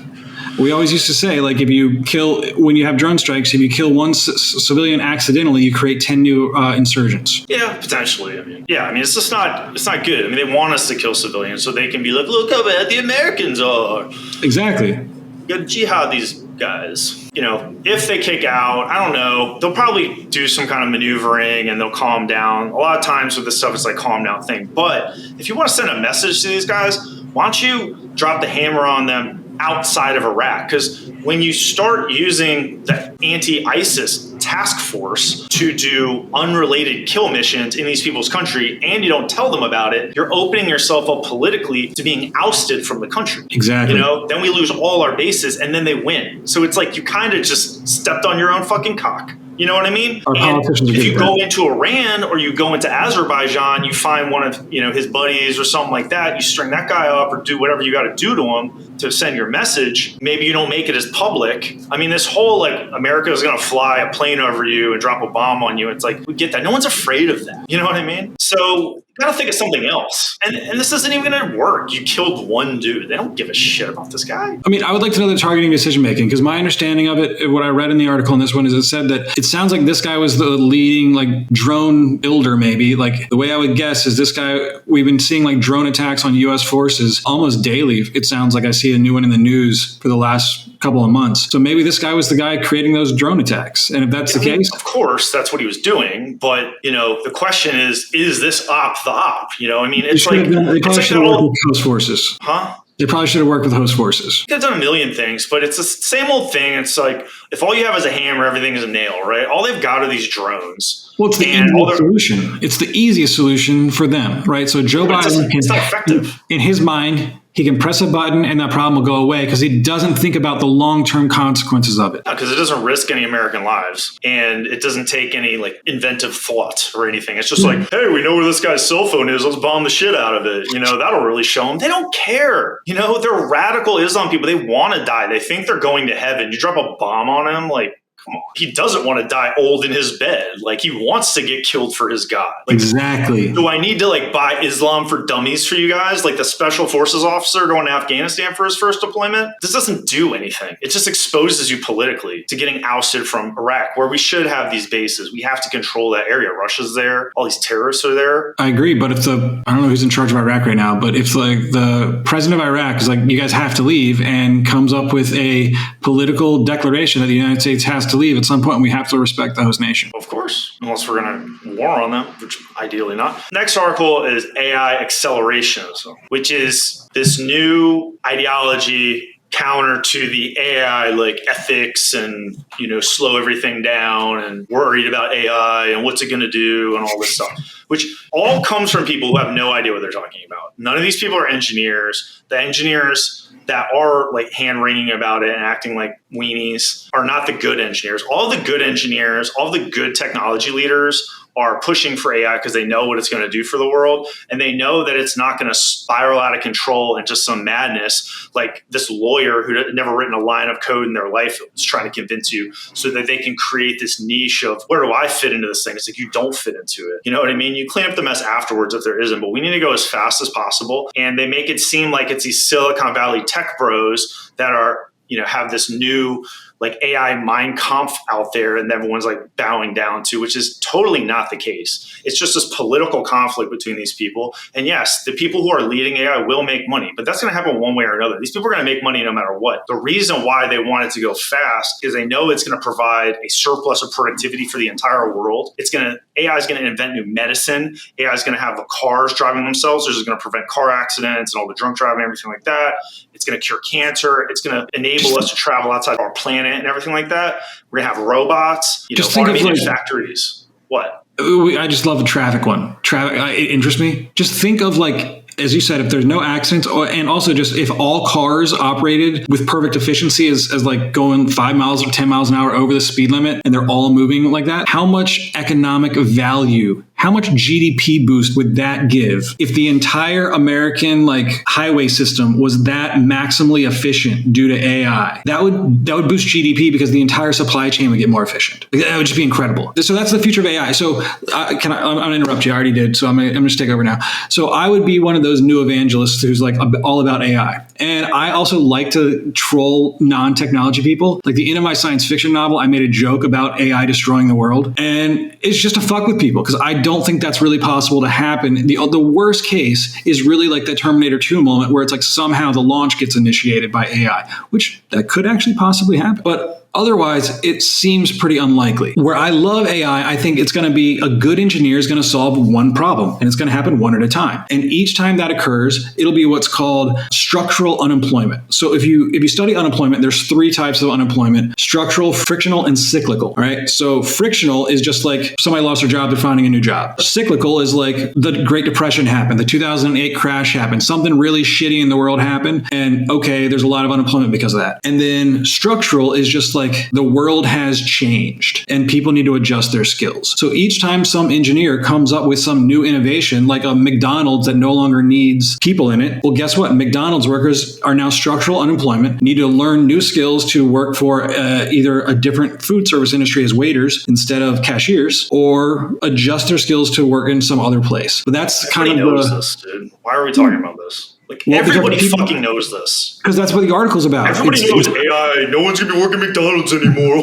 We always used to say, like, when you have drone strikes, if you kill one civilian accidentally, you create 10 new insurgents. Yeah, potentially. I mean, it's just it's not good. I mean, they want us to kill civilians so they can be like, look how bad the Americans are. Exactly. You gotta jihad these guys. You know, if they kick out, I don't know, they'll probably do some kind of maneuvering and they'll calm down. A lot of times with this stuff, it's like calm down thing. But if you want to send a message to these guys, why don't you drop the hammer on them outside of Iraq? Because when you start using the anti-ISIS task force to do unrelated kill missions in these people's country, and you don't tell them about it, you're opening yourself up politically to being ousted from the country. Exactly. You know, then we lose all our bases and then they win. So it's like you kind of just stepped on your own fucking cock. You know what I mean? And if you go into Iran or you go into Azerbaijan, you find one of his buddies or something like that, you string that guy up or do whatever you got to do to him to send your message. Maybe you don't make it as public. I mean, this whole like America is going to fly a plane over you and drop a bomb on you. It's like, we get that. No one's afraid of that. You know what I mean? So you got to think of something else. And this isn't even going to work. You killed one dude. They don't give a shit about this guy. I mean, I would like to know the targeting decision making, because my understanding of it, what I read in the article in this one, is it said that it sounds like this guy was the leading like drone builder, maybe. Like the way I would guess is this guy, we've been seeing like drone attacks on U.S. forces almost daily. It sounds like I see a new one in the news for the last couple of months. So maybe this guy was the guy creating those drone attacks. And if that's the case, of course, that's what he was doing. But, the question is this op the op? I mean, it's like, they probably should have worked with host forces. Huh? They probably should have worked with host forces. They've done a million things, but it's the same old thing. It's like, if all you have is a hammer, everything is a nail, right? All they've got are these drones. Well, it's the easiest solution. It's the easiest solution for them, right? So Joe Biden, it's not effective. In his mind, he can press a button and that problem will go away because he doesn't think about the long-term consequences of it. Because it doesn't risk any American lives, and it doesn't take any like inventive thought or anything. It's just like, hey, we know where this guy's cell phone is. Let's bomb the shit out of it. That'll really show them. They don't care. They're radical Islam people. They want to die. They think they're going to heaven. You drop a bomb on them, like, come on. He doesn't want to die old in his bed. Like, he wants to get killed for his God. Like, exactly. Do I need to like buy Islam for dummies for you guys? Like the special forces officer going to Afghanistan for his first deployment? This doesn't do anything. It just exposes you politically to getting ousted from Iraq, where we should have these bases. We have to control that area. Russia's there. All these terrorists are there. I agree. But if I don't know who's in charge of Iraq right now, but if like the president of Iraq is like, you guys have to leave, and comes up with a political declaration that the United States has to leave, at some point we have to respect the host nation. Of course, unless we're going to war on them, which ideally not. Next article is AI Accelerationism, which is this new ideology counter to the AI like ethics and, slow everything down and worried about AI and what's it going to do and all this stuff, which all comes from people who have no idea what they're talking about. None of these people are engineers. The engineers that are like hand wringing about it and acting like weenies are not the good engineers. All the good engineers, all the good technology leaders are pushing for AI because they know what it's going to do for the world. And they know that it's not going to spiral out of control into some madness like this lawyer who had never written a line of code in their life is trying to convince you so that they can create this niche of where do I fit into this thing? It's like you don't fit into it. You know what I mean? You clean up the mess afterwards if there isn't, but we need to go as fast as possible. And they make it seem like it's these Silicon Valley tech bros that are, have this new like AI Mein Kampf out there and everyone's like bowing down to, which is totally not the case. It's just this political conflict between these people. And yes, the people who are leading AI will make money, but that's going to happen one way or another. These people are going to make money no matter what. The reason why they want it to go fast is they know it's going to provide a surplus of productivity for the entire world. AI is going to invent new medicine. AI is going to have the cars driving themselves. This is going to prevent car accidents and all the drunk driving and everything like that. It's going to cure cancer. It's going to enable us to travel outside our planet and everything like that. We're going to have robots, automated factories. What? I just love the traffic one. It interests me. Just think of like, as you said, if there's no accidents, and also just if all cars operated with perfect efficiency as like going 5 miles or 10 miles an hour over the speed limit and they're all moving like that, how much economic value, how much GDP boost would that give if the entire American like highway system was that maximally efficient due to AI? That would boost GDP because the entire supply chain would get more efficient. That would just be incredible. So that's the future of AI. So I'm going to interrupt you. I already did. So I'm going to just take over now. So I would be one of those new evangelists who's like all about AI. And I also like to troll non-technology people. Like the end of my science fiction novel, I made a joke about AI destroying the world. And it's just to fuck with people because I don't think that's really possible to happen. The worst case is really like the Terminator 2 moment where it's like somehow the launch gets initiated by AI, which that could actually possibly happen. But otherwise, it seems pretty unlikely. Where I love AI, I think it's going to be a good engineer is going to solve one problem, and it's going to happen one at a time. And each time that occurs, it'll be what's called structural unemployment. So if you study unemployment, there's 3 types of unemployment: structural, frictional, and cyclical. All right. So frictional is just like somebody lost their job, they're finding a new job. Cyclical is like the Great Depression happened, the 2008 crash happened, something really shitty in the world happened, and okay, there's a lot of unemployment because of that. And then structural is just like the world has changed and people need to adjust their skills. So each time some engineer comes up with some new innovation, like a McDonald's that no longer needs people in it, well, guess what? McDonald's workers are now structural unemployment, need to learn new skills to work for either a different food service industry as waiters instead of cashiers, or adjust their skills to work in some other place. But that's kind of knows this, dude. Why are we talking about this? Like, everybody fucking knows this. Because that's what the article's about. Everybody knows AI. No one's going to be working McDonald's anymore.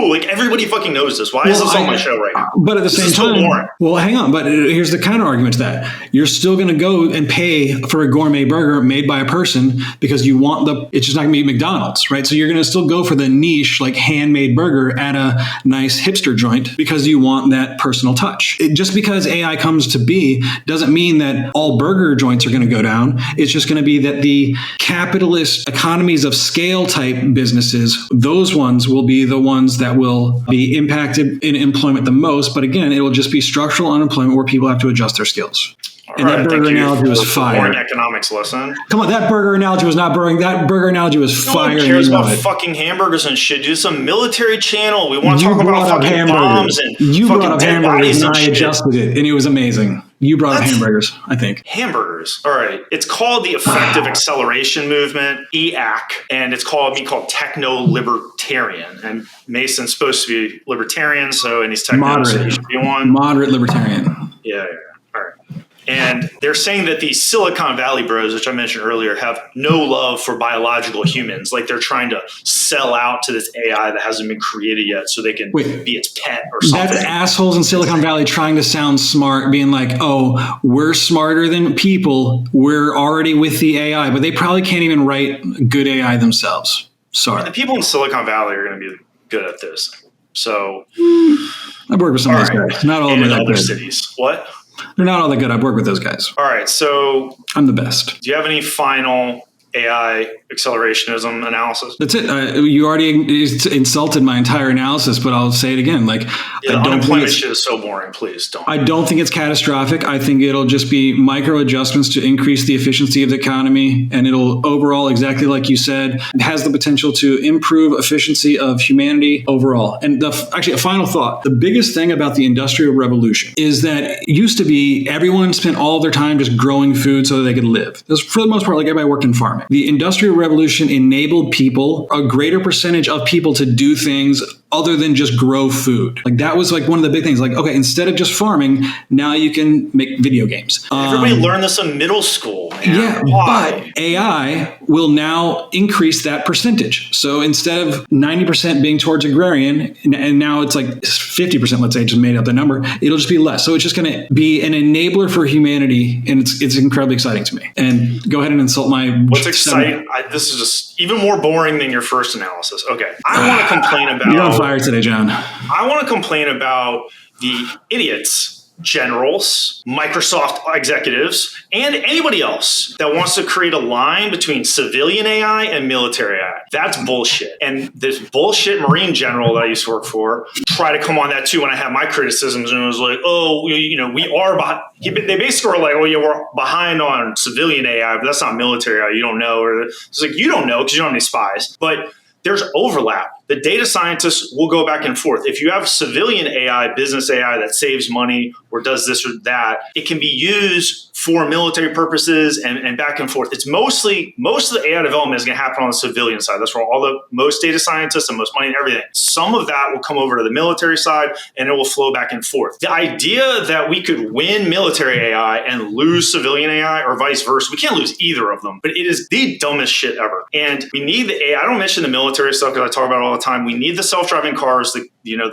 Like, everybody fucking knows this. Why is this on my show right now? But at the same time, well, hang on. But here's the counter argument to that. You're still going to go and pay for a gourmet burger made by a person because you want it's just not going to be McDonald's, right? So you're going to still go for the niche, like handmade burger at a nice hipster joint because you want that personal touch. Just because AI comes to be doesn't mean that all burger joints are going to go down. It's just going to be that the capitalist economies of scale type businesses, those ones will be the ones that will be impacted in employment the most. But again, it will just be structural unemployment where people have to adjust their skills. And that burger analogy was fire. An economics lesson. Come on, that burger analogy was not boring. That burger analogy was fire. No one cares about fucking hamburgers and shit. Dude, it's a military channel. We want to talk about fucking bombs and you brought up hamburgers and I adjusted it, and it was amazing. You brought up hamburgers, I think. Hamburgers. All right. It's called the Effective Acceleration Movement, EAC, and it's called techno-libertarian. And Mason's supposed to be libertarian, so and he's techno, so he should be one. Moderate libertarian. Yeah. All right. And they're saying that these Silicon Valley bros, which I mentioned earlier, have no love for biological humans. Like they're trying to sell out to this AI that hasn't been created yet so they can be its pet or something. That's assholes in Silicon Valley trying to sound smart, being like, oh, we're smarter than people. We're already with the AI. But they probably can't even write good AI themselves. Sorry. And the people in Silicon Valley are going to be good at this. So I've worked with some of those guys. Not all of them are that other good. Cities. What? They're not all that good. I've worked with those guys. All right. So I'm the best. Do you have any final AI accelerationism analysis? That's it. You already insulted my entire analysis, but I'll say it again. Like, Yeah, the unemployment shit is so boring. Please don't. I don't think it's catastrophic. I think it'll just be micro adjustments to increase the efficiency of the economy, and it'll overall, exactly like you said, it has the potential to improve efficiency of humanity overall. And actually, a final thought: the biggest thing about the Industrial Revolution is that it used to be everyone spent all their time just growing food so that they could live. This, for the most part, like everybody worked in farming. The Industrial Revolution enabled people, a greater percentage of people, to do things other than just grow food. Like, that was like one of the big things. Like, okay, instead of just farming, now you can make video games. Everybody learned this in middle school, man. Yeah, Why? but AI will now increase that percentage. So instead of 90% being towards agrarian, and now it's like 50%, let's say, just made up the number, it'll just be less. So it's just going to be an enabler for humanity, and it's incredibly exciting to me. And go ahead and insult my... What's exciting? This is just even more boring than your first analysis. Okay. I want to complain about... You're on fire today, John. I want to complain about the idiots, generals, Microsoft executives, and anybody else that wants to create a line between civilian AI and military AI. That's bullshit. And this bullshit Marine general that I used to work for tried to come on that too when I had my criticisms, and it was like, oh, you know, we are behind. They basically were like, oh yeah, we're behind on civilian AI, but that's not military AI. You don't know. Or it's like, you don't know because you don't have any spies. But there's overlap. The data scientists will go back and forth. If you have civilian AI, business AI that saves money or does this or that, it can be used for military purposes and back and forth. It's most of the AI development is going to happen on the civilian side. That's where most data scientists and most money and everything. Some of that will come over to the military side and it will flow back and forth. The idea that we could win military AI and lose civilian AI or vice versa, we can't lose either of them, but it is the dumbest shit ever. And we need the AI. I don't mention the military stuff because I talk about it all the time. We need the self-driving cars, the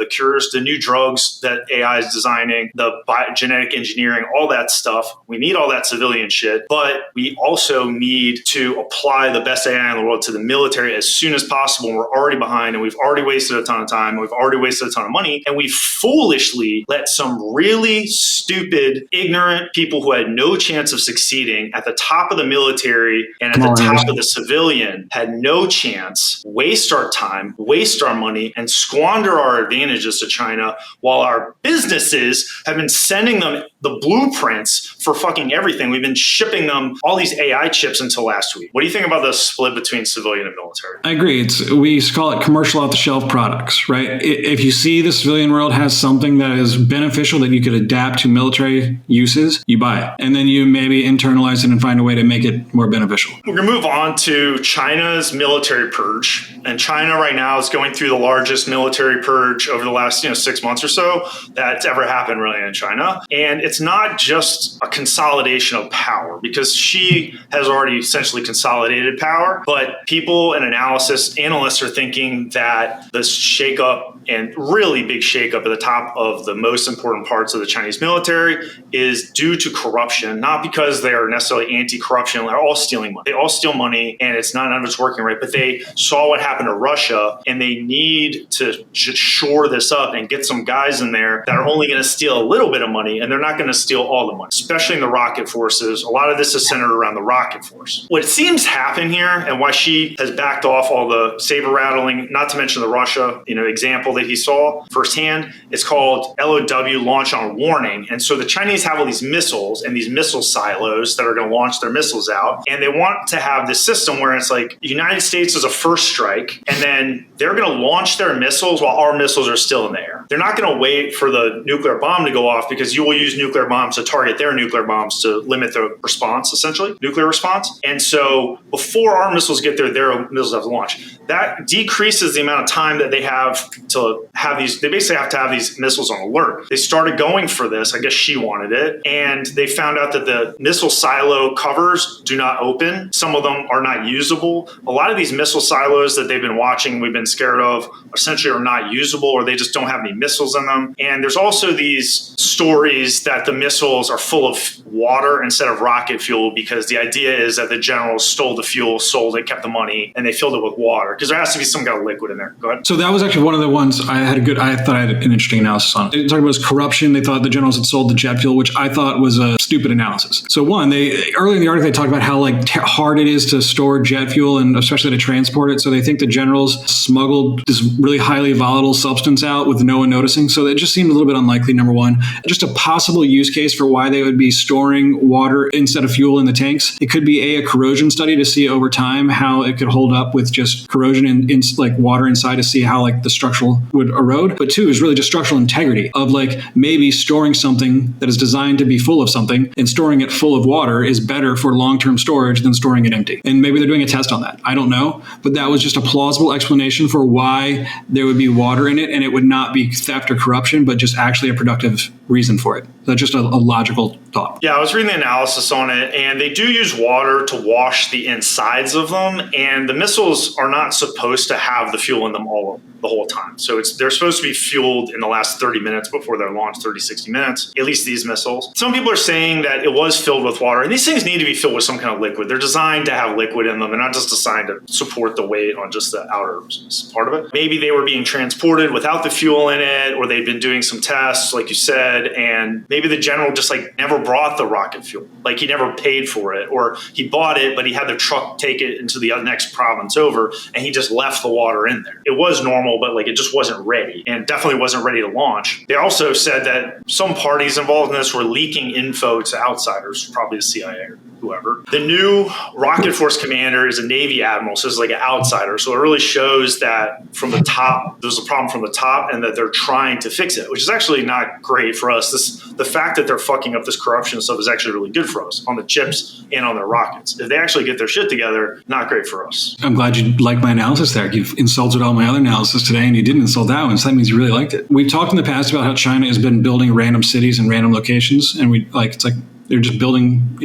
cures, the new drugs that AI is designing, the genetic engineering, all that stuff. We need all that civilian shit, but we also need to apply the best AI in the world to the military as soon as possible. And we're already behind, and we've already wasted a ton of time. We've already wasted a ton of money, and we foolishly let some really stupid, ignorant people who had no chance of succeeding at the top of the military and at the top of the civilian had no chance waste our time, waste our money, and squander our advantages to China while our businesses have been sending them the blueprints for fucking everything. We've been shipping them all these AI chips until last week. What do you think about the split between civilian and military? I agree. We call it commercial off-the-shelf products, right? If you see the civilian world has something that is beneficial that you could adapt to military uses, you buy it. And then you maybe internalize it and find a way to make it more beneficial. We're going to move on to China's military purge. And China right now is going through the largest military purge over the last 6 months or so that's ever happened really in China. And it's not just a consolidation of power because Xi has already essentially consolidated power, but people and analysts are thinking that this shakeup and really big shakeup at the top of the most important parts of the Chinese military is due to corruption, not because they are necessarily anti-corruption. They're all stealing money. They all steal money, and none of it's working right. But they saw what happened to Russia, and they need to shore this up and get some guys in there that are only going to steal a little bit of money, and they're not going to steal all the money, especially in the rocket forces. A lot of this is centered around the rocket force. What seems to happen here, and why Xi has backed off all the saber rattling, not to mention the Russia example that he saw firsthand, it's called LOW, launch on warning. And so the Chinese have all these missiles and these missile silos that are going to launch their missiles out, and they want to have this system where it's like the United States is a first strike, and then they're going to launch their missiles while our missiles are still in the air. They're not going to wait for the nuclear bomb to go off because you will use nuclear bombs to target their nuclear bombs to limit the response, essentially, nuclear response. And so before our missiles get there, their missiles have to launch. That decreases the amount of time that they have to have these. They basically have to have these missiles on alert. They started going for this. I guess Xi wanted it. And they found out that the missile silo covers do not open. Some of them are not usable. A lot of these missile silos that they've been watching, we've been scared of essentially are not usable, or they just don't have any missiles in them. And there's also these stories that the missiles are full of water instead of rocket fuel, because the idea is that the generals stole the fuel, sold it, kept the money, and they filled it with water, because there has to be some kind of liquid in there. Go ahead. So that was actually one of the ones I thought I had an interesting analysis on. They talked about was corruption. They thought the generals had sold the jet fuel, which I thought was a stupid analysis. So one, early in the article, they talked about how hard it is to store jet fuel and especially to transport it. So they think the generals smuggled this really highly volatile substance out with no one noticing. So it just seemed a little bit unlikely, number one. Just a possible use case for why they would be storing water instead of fuel in the tanks. It could be a corrosion study to see over time how it could hold up with just corrosion in water inside, to see how the structural would erode. But two is really just structural integrity of maybe storing something that is designed to be full of something and storing it full of water is better for long-term storage than storing it empty. And maybe they're doing a test on that. I don't know. But that was just a plausible explanation for why there would be water in it, and it would not be theft or corruption, but just actually a productive reason for it. That's just a logical thought. Yeah, I was reading the analysis on it, and they do use water to wash the insides of them, and the missiles are not supposed to have the fuel in them the whole time. So they're supposed to be fueled in the last 30 minutes before they're launched, 30, 60 minutes, at least these missiles. Some people are saying that it was filled with water, and these things need to be filled with some kind of liquid. They're designed to have liquid in them. They're not just designed to support the weight on just the outer part of it. Maybe they were being transported without the fuel in it, or they'd been doing some tests, like you said, and maybe the general just never brought the rocket fuel. He never paid for it, or he bought it, but he had the truck take it into the next province over, and he just left the water in there. It was normal, but it just wasn't ready, and definitely wasn't ready to launch. They also said that some parties involved in this were leaking info to outsiders, probably the CIA or whoever. The new Rocket Force commander is a Navy admiral, so it's an outsider. So it really shows that from the top, there's a problem from the top, and that they're trying to fix it, which is actually not great for us. The fact that they're fucking up this corruption stuff is actually really good for us on the chips and on their rockets. If they actually get their shit together, not great for us. I'm glad you like my analysis there. You've insulted all my other analysis today, and you didn't insult that one, so that means you really liked it. We've talked in the past about how China has been building random cities and random locations, and they're just building,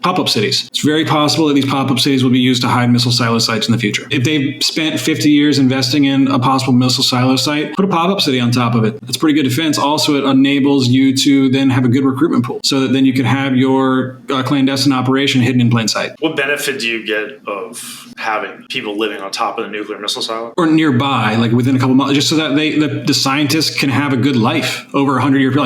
pop-up cities. It's very possible that these pop-up cities will be used to hide missile silo sites in the future. If they've spent 50 years investing in a possible missile silo site, put a pop-up city on top of it. That's pretty good defense. Also, it enables you to then have a good recruitment pool, so that then you can have your clandestine operation hidden in plain sight. What benefit do you get of having people living on top of the nuclear missile silo? Or nearby, within a couple of months, just so that the scientists can have a good life over 100 years.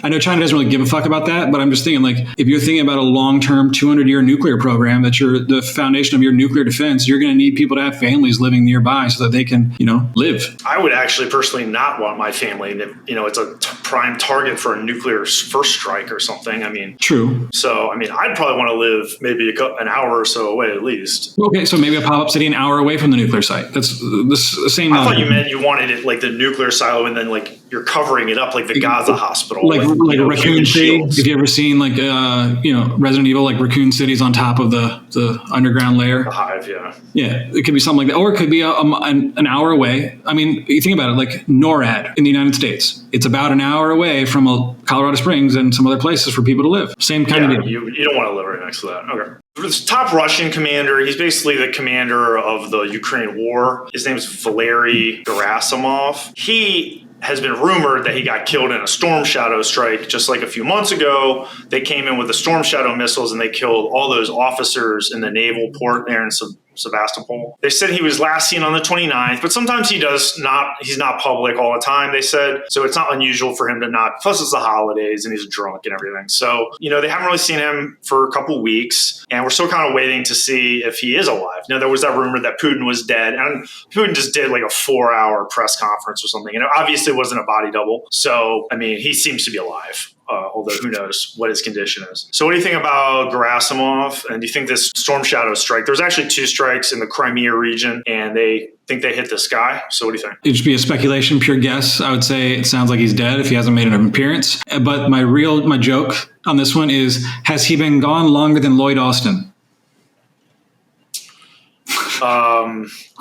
I know China doesn't really give a fuck about that, but I'm just thinking, if you're thinking about a long-term 200-year nuclear program, that's the foundation of your nuclear defense, you're going to need people to have families living nearby so that they can, live. I would actually personally not want my family. It's a prime target for a nuclear first strike or something. True. So, I'd probably want to live maybe an hour or so away at least. Okay, so maybe a pop-up city an hour away from the nuclear site. That's the same. I thought you meant you wanted it the nuclear silo, and then you're covering it up like the Gaza hospital. Like Raccoon City. Have you ever seen Resident Evil, Raccoon City's on top of the underground layer? The hive, yeah. Yeah, it could be something like that, or it could be an hour away. You think about it, NORAD in the United States. It's about an hour away from Colorado Springs and some other places for people to live. Same kind of deal. You don't want to live right next to that. Okay. This top Russian commander, he's basically the commander of the Ukraine war. His name is Valery Gerasimov. He has been rumored that he got killed in a Storm Shadow strike just a few months ago. They came in with the Storm Shadow missiles and they killed all those officers in the naval port there in Sevastopol. They said he was last seen on the 29th, but sometimes he's not public all the time, they said. So it's not unusual for him to not, plus it's the holidays and he's drunk and everything. So, they haven't really seen him for a couple weeks, and we're still kind of waiting to see if he is alive. Now, there was that rumor that Putin was dead, and Putin just did a 4-hour press conference or something, and it obviously wasn't a body double. So, he seems to be alive. Although who knows what his condition is. So what do you think about Gerasimov? And do you think this Storm Shadow strike, there's actually 2 strikes in the Crimea region, and they think they hit the sky. So what do you think? It'd just be a speculation, pure guess. I would say it sounds like he's dead if he hasn't made an appearance. But my joke on this one is, has he been gone longer than Lloyd Austin?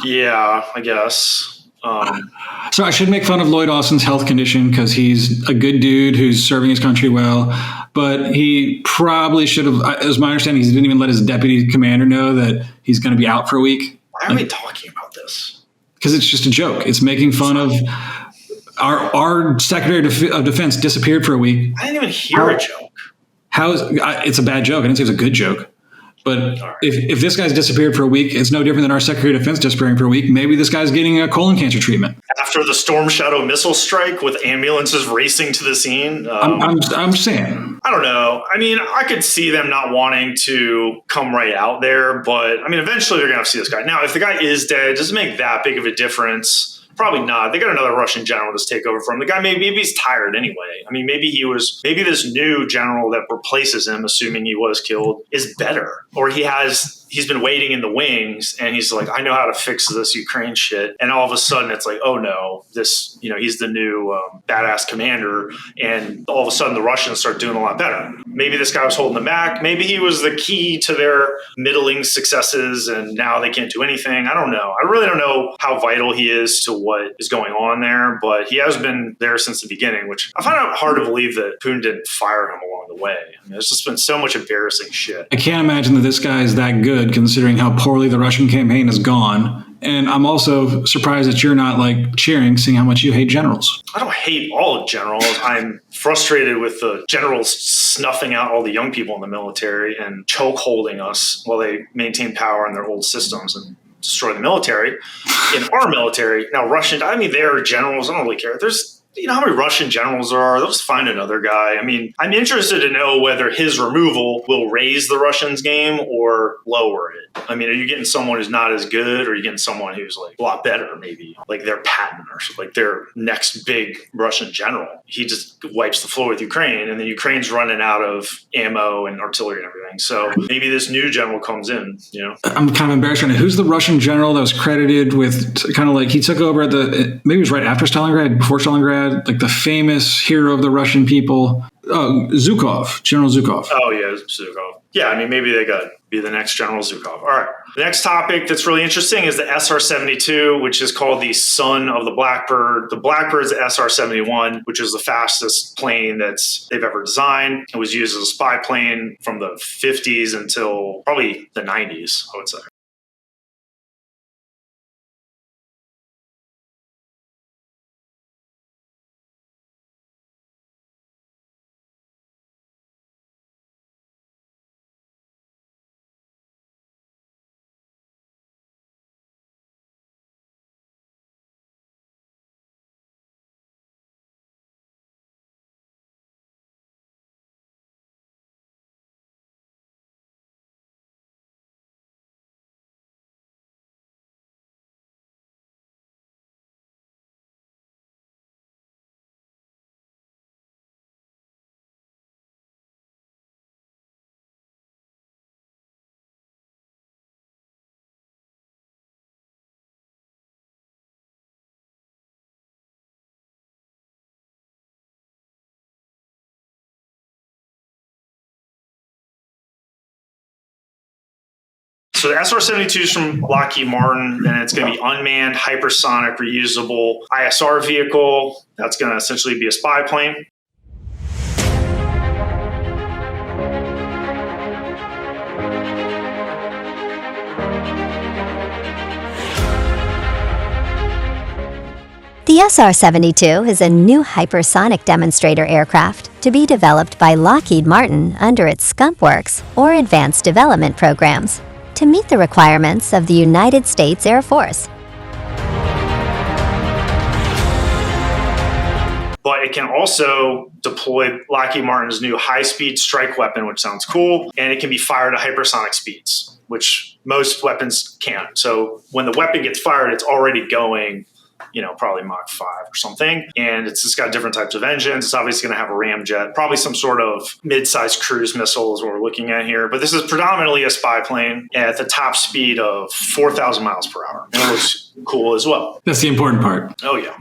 Yeah, I guess. So I should make fun of Lloyd Austin's health condition because he's a good dude who's serving his country well, but he probably should have, as my understanding, he didn't even let his deputy commander know that he's going to be out for a week. Why are we talking about this? because it's just a joke. It's making fun of our Secretary of Defense disappeared for a week. I didn't even hear a joke. It's a bad joke. I didn't say it was a good joke. But if this guy's disappeared for a week, it's no different than our Secretary of Defense disappearing for a week. Maybe this guy's getting a colon cancer treatment. After the Storm Shadow missile strike with ambulances racing to the scene. I'm saying. I don't know. I mean, I could see them not wanting to come right out there, but I mean, eventually they're going to have to see this guy. Now, if the guy is dead, does it make that big of a difference? Probably not. They got another Russian general to take over from. The guy, maybe he's tired anyway. I mean, maybe this new general that replaces him, assuming he was killed, is better. Or he's been waiting in the wings and he's like, I know how to fix this Ukraine shit. And all of a sudden it's like, oh no, he's the new badass commander. And all of a sudden the Russians start doing a lot better. Maybe this guy was holding them back. Maybe he was the key to their middling successes and now they can't do anything. I don't know. I really don't know how vital he is to what is going on there, but he has been there since the beginning, which I find it hard to believe that Putin didn't fire him along the way. I mean, there's just been so much embarrassing shit. I can't imagine that this guy is that good considering how poorly the Russian campaign has gone. And I'm also surprised that you're not like cheering, seeing how much you hate generals. I don't hate all generals. I'm frustrated with the generals snuffing out all the young people in the military and choke holding us while they maintain power in their old systems and destroy the military. In our military, now they're generals. I don't really care. You know how many Russian generals there are? They'll just find another guy. I mean, I'm interested to know whether his removal will raise the Russians' game or lower it. I mean, are you getting someone who's not as good, or are you getting someone who's like a lot better, maybe like their Patton or something, like their next big Russian general? He just wipes the floor with Ukraine, and then Ukraine's running out of ammo and artillery and everything. So maybe this new general comes in, you know? I'm kind of embarrassed right now. Who's the Russian general that was credited with kind of like he took over maybe it was right after Stalingrad, before Stalingrad, like the famous hero of the Russian people, Zhukov, General Zhukov. Oh, yeah, Zhukov. Yeah, I mean, maybe they got to be the next General Zhukov. All right. The next topic that's really interesting is the SR-72, which is called the son of the Blackbird. The Blackbird is the SR-71, which is the fastest plane they've ever designed. It was used as a spy plane from the 50s until probably the 90s, I would say. So the SR-72 is from Lockheed Martin, and it's going to be unmanned, hypersonic, reusable ISR vehicle. That's going to essentially be a spy plane. The SR-72 is a new hypersonic demonstrator aircraft to be developed by Lockheed Martin under its Scump Works or Advanced Development Programs to meet the requirements of the United States Air Force. But it can also deploy Lockheed Martin's new high-speed strike weapon, which sounds cool, and it can be fired at hypersonic speeds, which most weapons can't. So when the weapon gets fired, it's already going, probably Mach 5 or something. And it's just got different types of engines. It's obviously going to have a ramjet, probably some sort of mid-sized cruise missile is what we're looking at here. But this is predominantly a spy plane at the top speed of 4,000 miles per hour. And it looks cool as well. That's the important part. Oh, yeah.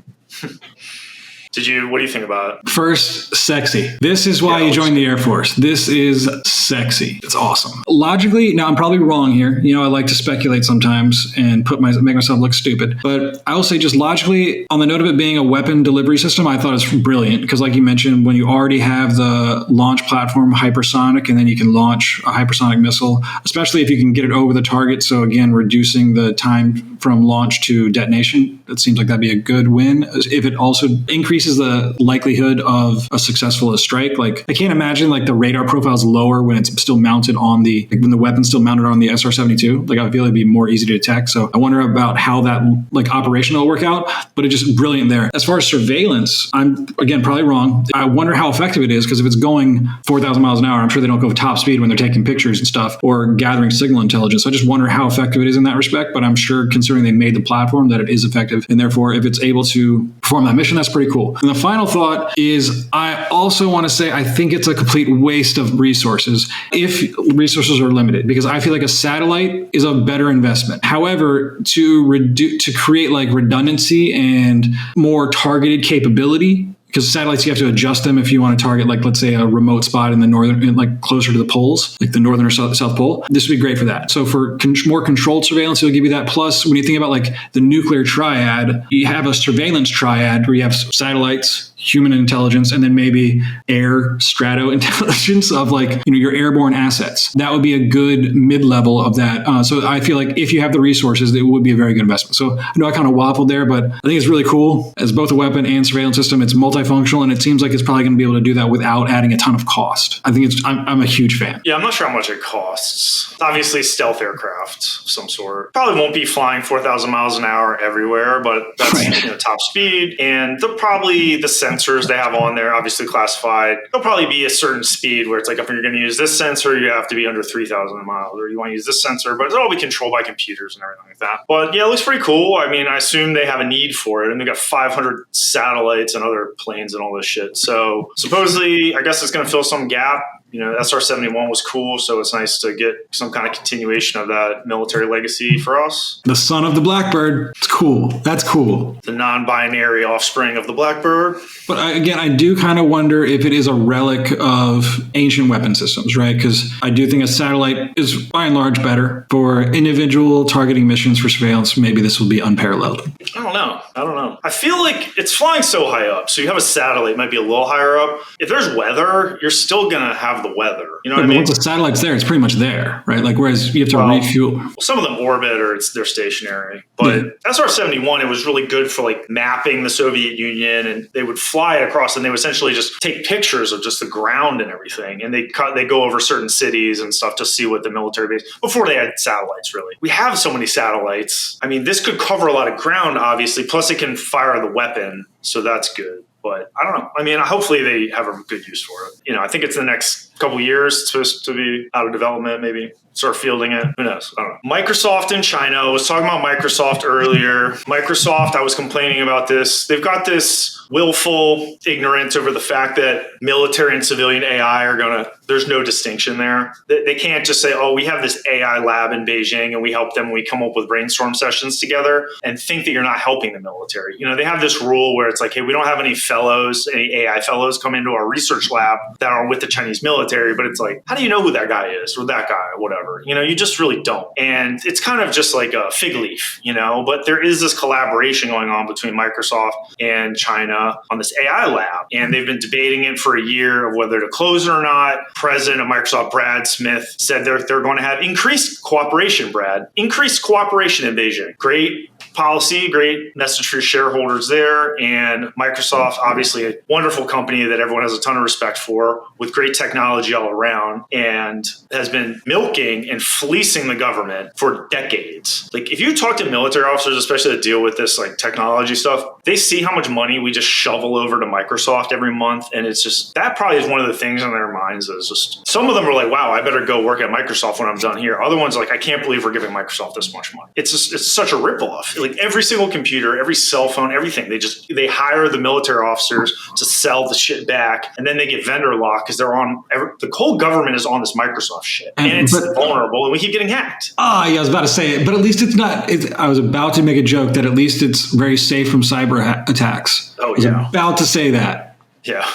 Did What do you think about it? First, sexy. This is why you joined the Air Force. This is sexy. It's awesome. Logically, now I'm probably wrong here. I like to speculate sometimes and make myself look stupid. But I will say just logically, on the note of it being a weapon delivery system, I thought it's brilliant. Because like you mentioned, when you already have the launch platform hypersonic, and then you can launch a hypersonic missile, especially if you can get it over the target. So again, reducing the time from launch to detonation. It seems like that'd be a good win. If it also increases the likelihood of a successful strike, like I can't imagine like the radar profile is lower when it's still mounted on when the weapon's still mounted on the SR-72. Like I feel it'd be more easy to detect. So I wonder about how that like operational will work out, but it's just brilliant there. As far as surveillance, I'm again probably wrong. I wonder how effective it is, because if it's going 4,000 miles an hour, I'm sure they don't go top speed when they're taking pictures and stuff or gathering signal intelligence. So I just wonder how effective it is in that respect, but I'm sure considering they made the platform that it is effective. And therefore, if it's able to perform that mission, that's pretty cool. And the final thought is I also want to say I think it's a complete waste of resources if resources are limited, because I feel like a satellite is a better investment. However, to create like redundancy and more targeted capability, because satellites, you have to adjust them if you want to target, like, let's say a remote spot in the northern, like closer to the poles, like the northern or south pole. This would be great for that. So for more controlled surveillance, it'll give you that. Plus, when you think about like the nuclear triad, you have a surveillance triad where you have satellites, human intelligence, and then maybe air strato intelligence of like, your airborne assets. That would be a good mid-level of that. So I feel like if you have the resources, it would be a very good investment. So I know I kind of waffled there, but I think it's really cool. As both a weapon and surveillance system, it's multifunctional, and it seems like it's probably going to be able to do that without adding a ton of cost. I think I'm a huge fan. Yeah, I'm not sure how much it costs. Obviously, stealth aircraft of some sort. Probably won't be flying 4,000 miles an hour everywhere, but that's right. Top speed. And they'll probably, the sensors they have on there, obviously classified, there'll probably be a certain speed where it's like, if you're going to use this sensor, you have to be under 3,000 miles, or you want to use this sensor, but it'll all be controlled by computers and everything like that. But yeah, it looks pretty cool. I mean, I assume they have a need for it, and they've got 500 satellites and other planes and all this shit. So supposedly, I guess it's going to fill some gap. SR-71 was cool, so it's nice to get some kind of continuation of that military legacy for us. The son of the Blackbird. It's cool. That's cool. The non-binary offspring of the Blackbird. But I do kind of wonder if it is a relic of ancient weapon systems, right? Because I do think a satellite is by and large better for individual targeting missions for surveillance. Maybe this will be unparalleled. I don't know. I feel like it's flying so high up. So you have a satellite, might be a little higher up. If there's weather, you're still going to have the weather. You know what I mean? Once the satellite's there, it's pretty much there, right? Like, whereas you have to refuel. Some of them orbit or they're stationary. But SR-71, it was really good for like mapping the Soviet Union, and they would fly it across, and they would essentially just take pictures of just the ground and everything. And they go over certain cities and stuff to see what the military base, before they had satellites, really. We have so many satellites. I mean, this could cover a lot of ground, obviously. Plus, it can fire the weapon. So that's good. But I don't know. I mean, hopefully they have a good use for it. I think it's the next couple years. It's supposed to be out of development, maybe start fielding it. Who knows? I don't know. Microsoft in China. I was talking about Microsoft earlier. Microsoft, I was complaining about this. They've got this willful ignorance over the fact that military and civilian AI there's no distinction there. They can't just say, we have this AI lab in Beijing and we help them. We come up with brainstorm sessions together and think that you're not helping the military. They have this rule where it's like, hey, we don't have any AI fellows come into our research lab that are with the Chinese military, but it's like, how do you know who that guy is or that guy or whatever? You just really don't. And it's kind of just like a fig leaf, but there is this collaboration going on between Microsoft and China on this AI lab. And they've been debating it for a year of whether to close it or not. President of Microsoft, Brad Smith, said they're going to have increased cooperation, increased cooperation in Beijing. Great policy, great message for your shareholders there. And Microsoft, obviously a wonderful company that everyone has a ton of respect for, with great technology all around, and has been milking and fleecing the government for decades. Like, if you talk to military officers, especially that deal with this like technology stuff, they see how much money we just shovel over to Microsoft every month. And it's just, that probably is one of the things in their minds is just, some of them are like, wow, I better go work at Microsoft when I'm done here. Other ones are like, I can't believe we're giving Microsoft this much money. It's such a ripoff. Like, every single computer, every cell phone, everything, they hire the military officers to sell the shit back, and then they get vendor lock because the whole government is on this Microsoft shit. And it's vulnerable and we keep getting hacked. Yeah, I was about to say it, but at least it's not. I was about to make a joke that at least it's very safe from cyber attacks. Oh, I was yeah. about to say that. Yeah.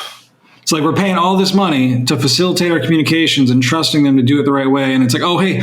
It's like we're paying all this money to facilitate our communications and trusting them to do it the right way. And it's like, oh, hey,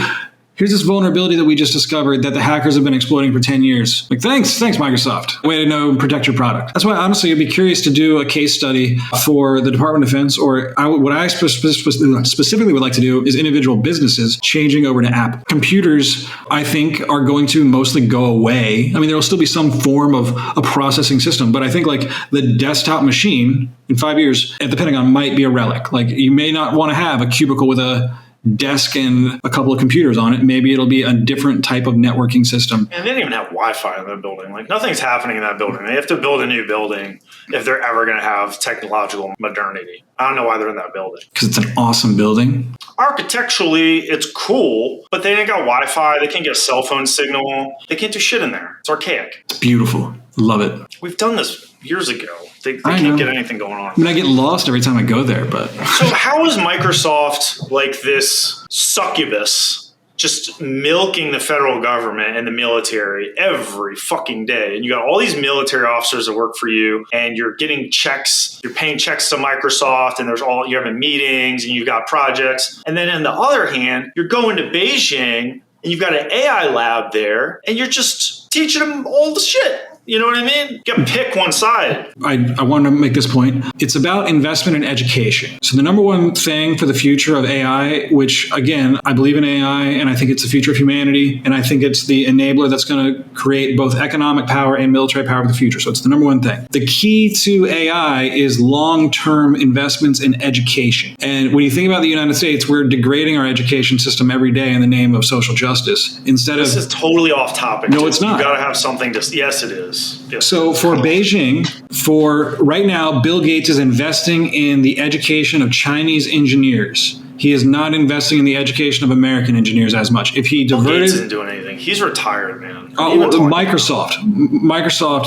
here's this vulnerability that we just discovered that the hackers have been exploiting for 10 years. Like, thanks, Microsoft. Way to know and protect your product. That's why, honestly, I'd be curious to do a case study for the Department of Defense, or what I specifically would like to do is individual businesses changing over to app. Computers, I think, are going to mostly go away. I mean, there will still be some form of a processing system, but I think like the desktop machine in 5 years at the Pentagon might be a relic. Like, you may not want to have a cubicle with a desk and a couple of computers on it. Maybe it'll be a different type of networking system. And they don't even have Wi-Fi in that building. Like, nothing's happening in that building. They have to build a new building if they're ever going to have technological modernity. I don't know why they're in that building. Because it's an awesome building. Architecturally, it's cool, but they ain't got Wi-Fi. They can't get a cell phone signal. They can't do shit in there. It's archaic. It's beautiful. Love it. We've done this years ago. They can't get anything going on. I mean, I get lost every time I go there, but... So how is Microsoft like this succubus just milking the federal government and the military every fucking day? And you got all these military officers that work for you, and you're getting checks, you're paying checks to Microsoft, and you're having meetings, and you've got projects. And then on the other hand, you're going to Beijing, and you've got an AI lab there, and you're just teaching them all the shit. You know what I mean? You got to pick one side. I want to make this point. It's about investment in education. So the number one thing for the future of AI, which again, I believe in AI and I think it's the future of humanity. And I think it's the enabler that's going to create both economic power and military power for the future. So it's the number one thing. The key to AI is long-term investments in education. And when you think about the United States, we're degrading our education system every day in the name of social justice. This is totally off topic. No, it's not. You got to have something to... Yes, it is. Yes. So for Beijing, for right now, Bill Gates is investing in the education of Chinese engineers. He is not investing in the education of American engineers as much. If he diverted... Bill Gates isn't doing anything. He's retired, man. Microsoft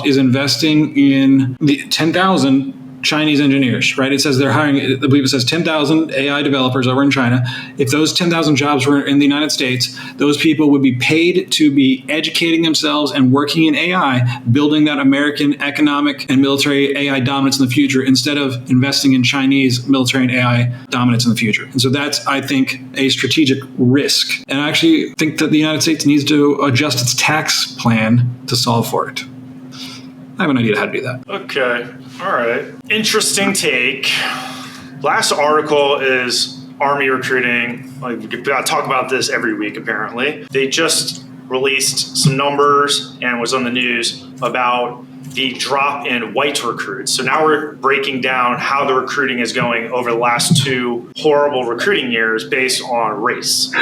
is investing in the 10,000 Chinese engineers, right? It says they're hiring, I believe it says 10,000 AI developers over in China. If those 10,000 jobs were in the United States, those people would be paid to be educating themselves and working in AI, building that American economic and military AI dominance in the future instead of investing in Chinese military and AI dominance in the future. And so that's, I think, a strategic risk. And I actually think that the United States needs to adjust its tax plan to solve for it. I have an idea how to do that. Okay. All right. Interesting take. Last article is Army recruiting. Like, we got to talk about this every week, apparently. They just released some numbers and was on the news about the drop in white recruits. So now we're breaking down how the recruiting is going over the last 2 horrible recruiting years based on race.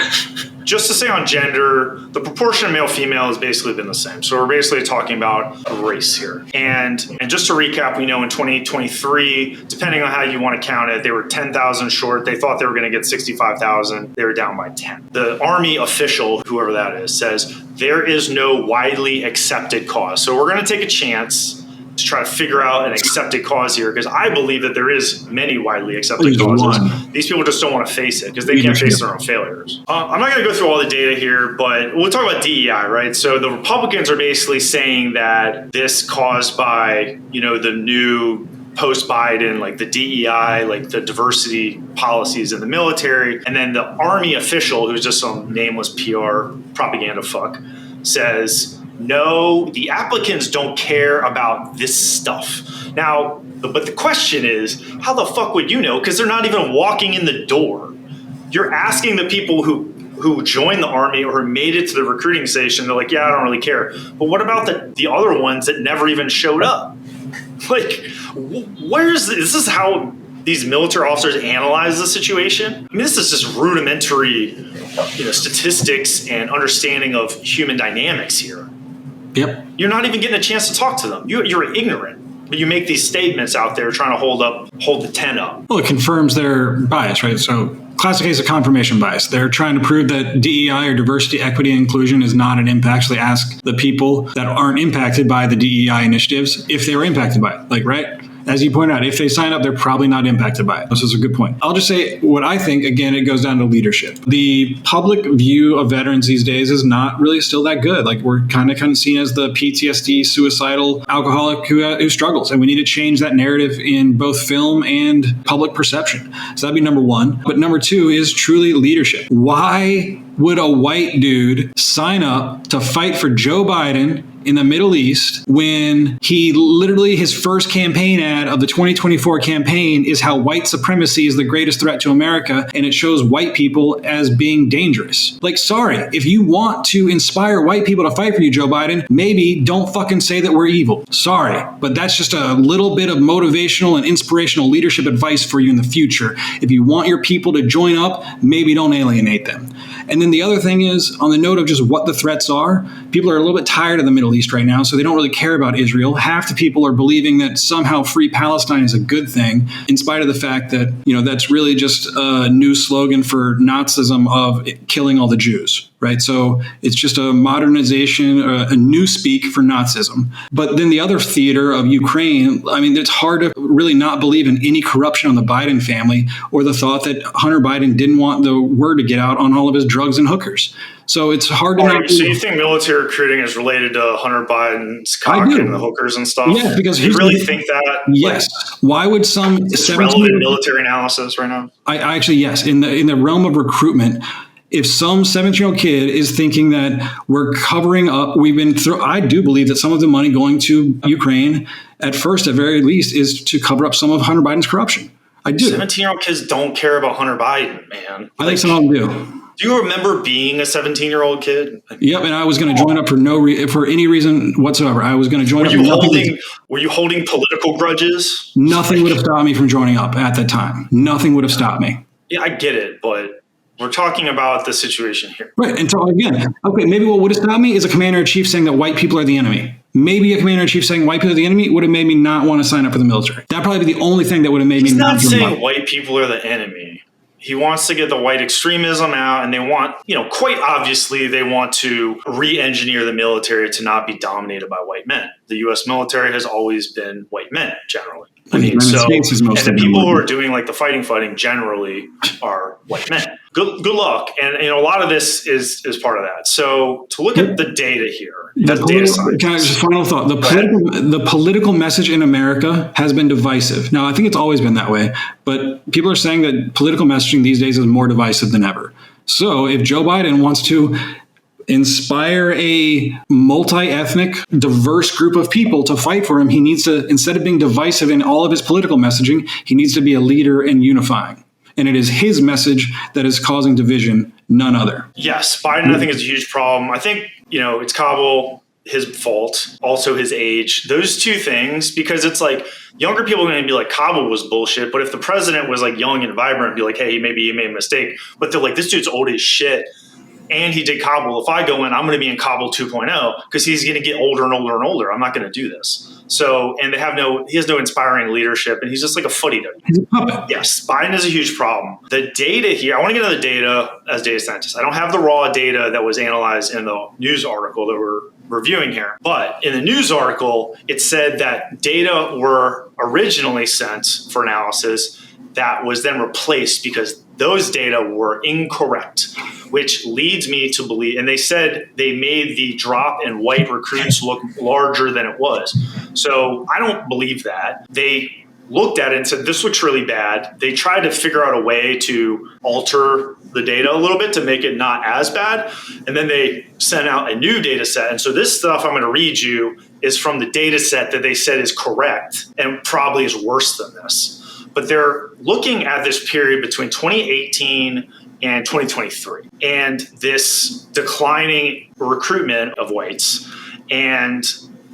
Just to say on gender, the proportion of male-female has basically been the same. So we're basically talking about race here. And just to recap, we know in 2023, depending on how you want to count it, they were 10,000 short. They thought they were going to get 65,000. They were down by 10. The Army official, whoever that is, says there is no widely accepted cause. So we're going to take a chance to try to figure out an accepted cause here, because I believe that there is many widely accepted causes. These people just don't want to face it because they can't face their own failures. I'm not going to go through all the data here, but we'll talk about DEI, right? So the Republicans are basically saying that this caused by, the new post-Biden, like the DEI, like the diversity policies in the military. And then the Army official, who's just some nameless PR propaganda fuck, says, no, the applicants don't care about this stuff. Now, but the question is, how the fuck would you know? Because they're not even walking in the door. You're asking the people who joined the Army or who made it to the recruiting station. They're like, yeah, I don't really care. But what about the other ones that never even showed up? Like, this is how these military officers analyze the situation? I mean, this is just rudimentary, statistics and understanding of human dynamics here. Yep. You're not even getting a chance to talk to them. You're ignorant, but you make these statements out there trying to hold the 10 up. Well, it confirms their bias, right? So classic case of confirmation bias. They're trying to prove that DEI or diversity, equity, and inclusion is not an impact. So they ask the people that aren't impacted by the DEI initiatives if they were impacted by it, right? As you point out, if they sign up, they're probably not impacted by it. This is a good point. I'll just say what I think, again, it goes down to leadership. The public view of veterans these days is not really still that good. Like we're kind of seen as the PTSD, suicidal alcoholic who struggles. And we need to change that narrative in both film and public perception. So that'd be number one. But number two is truly leadership. Why would a white dude sign up to fight for Joe Biden in the Middle East when he literally, his first campaign ad of the 2024 campaign is how white supremacy is the greatest threat to America, and it shows white people as being dangerous? Like, sorry, if you want to inspire white people to fight for you, Joe Biden, maybe don't fucking say that we're evil. Sorry, but that's just a little bit of motivational and inspirational leadership advice for you in the future. If you want your people to join up, maybe don't alienate them. And then the other thing is, on the note of just what the threats are, people are a little bit tired of the Middle East right now, so they don't really care about Israel. Half the people are believing that somehow free Palestine is a good thing, in spite of the fact that, that's really just a new slogan for Nazism of killing all the Jews, right? So it's just a modernization, a new speak for Nazism. But then the other theater of Ukraine, I mean, it's hard to really not believe in any corruption on the Biden family or the thought that Hunter Biden didn't want the word to get out on all of his drugs and hookers. So it's hard to not. So you think military recruiting is related to Hunter Biden's cock and the hookers and stuff? Yeah, because you really think that? Yes. Why would some relevant military analysis right now? I actually, yes. In the realm of recruitment, if some 17-year-old kid is thinking that we're covering up, I do believe that some of the money going to Ukraine, at first, at very least, is to cover up some of Hunter Biden's corruption. I do. 17-year-old kids don't care about Hunter Biden, man. I think some of them do. Do you remember being a 17-year-old kid? Yep, and I was going to join up for any reason whatsoever. I was going to join up. Were you holding political grudges? Nothing would have stopped me from joining up at that time. Nothing would have stopped me. Yeah, I get it, but we're talking about the situation here. Right, and so again, okay, maybe what would have stopped me is a commander-in-chief saying that white people are the enemy. Maybe a commander-in-chief saying white people are the enemy would have made me not want to sign up for the military. That'd probably be the only thing that would have made me not. He's not saying white people are the enemy. He wants to get the white extremism out, and they want, quite obviously, they want to re-engineer the military to not be dominated by white men. The U.S. military has always been white men, generally. And the people who are doing like the fighting generally are white men. Good luck. And a lot of this is part of that. So to look at the data here, data science. Can I just final thought? The political message in America has been divisive. Now, I think it's always been that way, but people are saying that political messaging these days is more divisive than ever. So if Joe Biden wants to inspire a multi-ethnic, diverse group of people to fight for him, he needs to, instead of being divisive in all of his political messaging, he needs to be a leader and unifying. And it is his message that is causing division, none other. Yes, Biden, I think, is a huge problem. I think, it's Kabul, his fault, also his age. Those two things, because it's like younger people are going to be like, Kabul was bullshit. But if the president was like young and vibrant, be like, hey, maybe he made a mistake. But they're like, this dude's old as shit. And he did Kabul. If I go in, I'm going to be in Kabul 2.0 because he's going to get older and older and older. I'm not going to do this. So, and he has no inspiring leadership, and he's just like a footy dude. He's a puppet. Yes, Biden is a huge problem. The data here, I want to get into the data as data scientist. I don't have the raw data that was analyzed in the news article that we're reviewing here. But in the news article, it said that data were originally sent for analysis that was then replaced because those data were incorrect, which leads me to believe, and they said they made the drop in white recruits look larger than it was. So I don't believe that. They looked at it and said, this looks really bad. They tried to figure out a way to alter the data a little bit to make it not as bad. And then they sent out a new data set. And so this stuff I'm going to read you is from the data set that they said is correct and probably is worse than this. But they're looking at this period between 2018 and 2023 and this declining recruitment of whites. And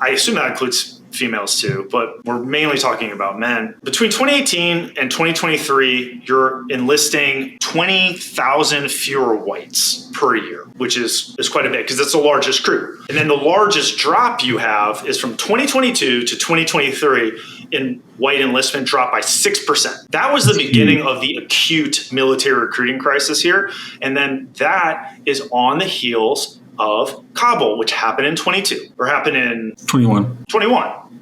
I assume that includes females too, but we're mainly talking about men. Between 2018 and 2023, you're enlisting 20,000 fewer whites per year, which is quite a bit because it's the largest group. And then the largest drop you have is from 2022 to 2023 in white enlistment dropped by 6%. That was the beginning of the acute military recruiting crisis here. And then that is on the heels of Kabul, which happened in 21.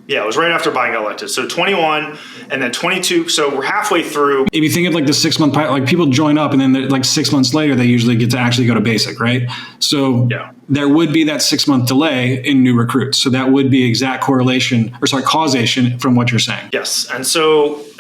Yeah, it was right after Biden got elected. So 21 and then 22. So we're halfway through. If you think of like the 6 month pilot, like people join up and then like 6 months later, they usually get to actually go to basic, right? So there would be that 6 month delay in new recruits. So that would be exact causation from what you're saying. Yes. And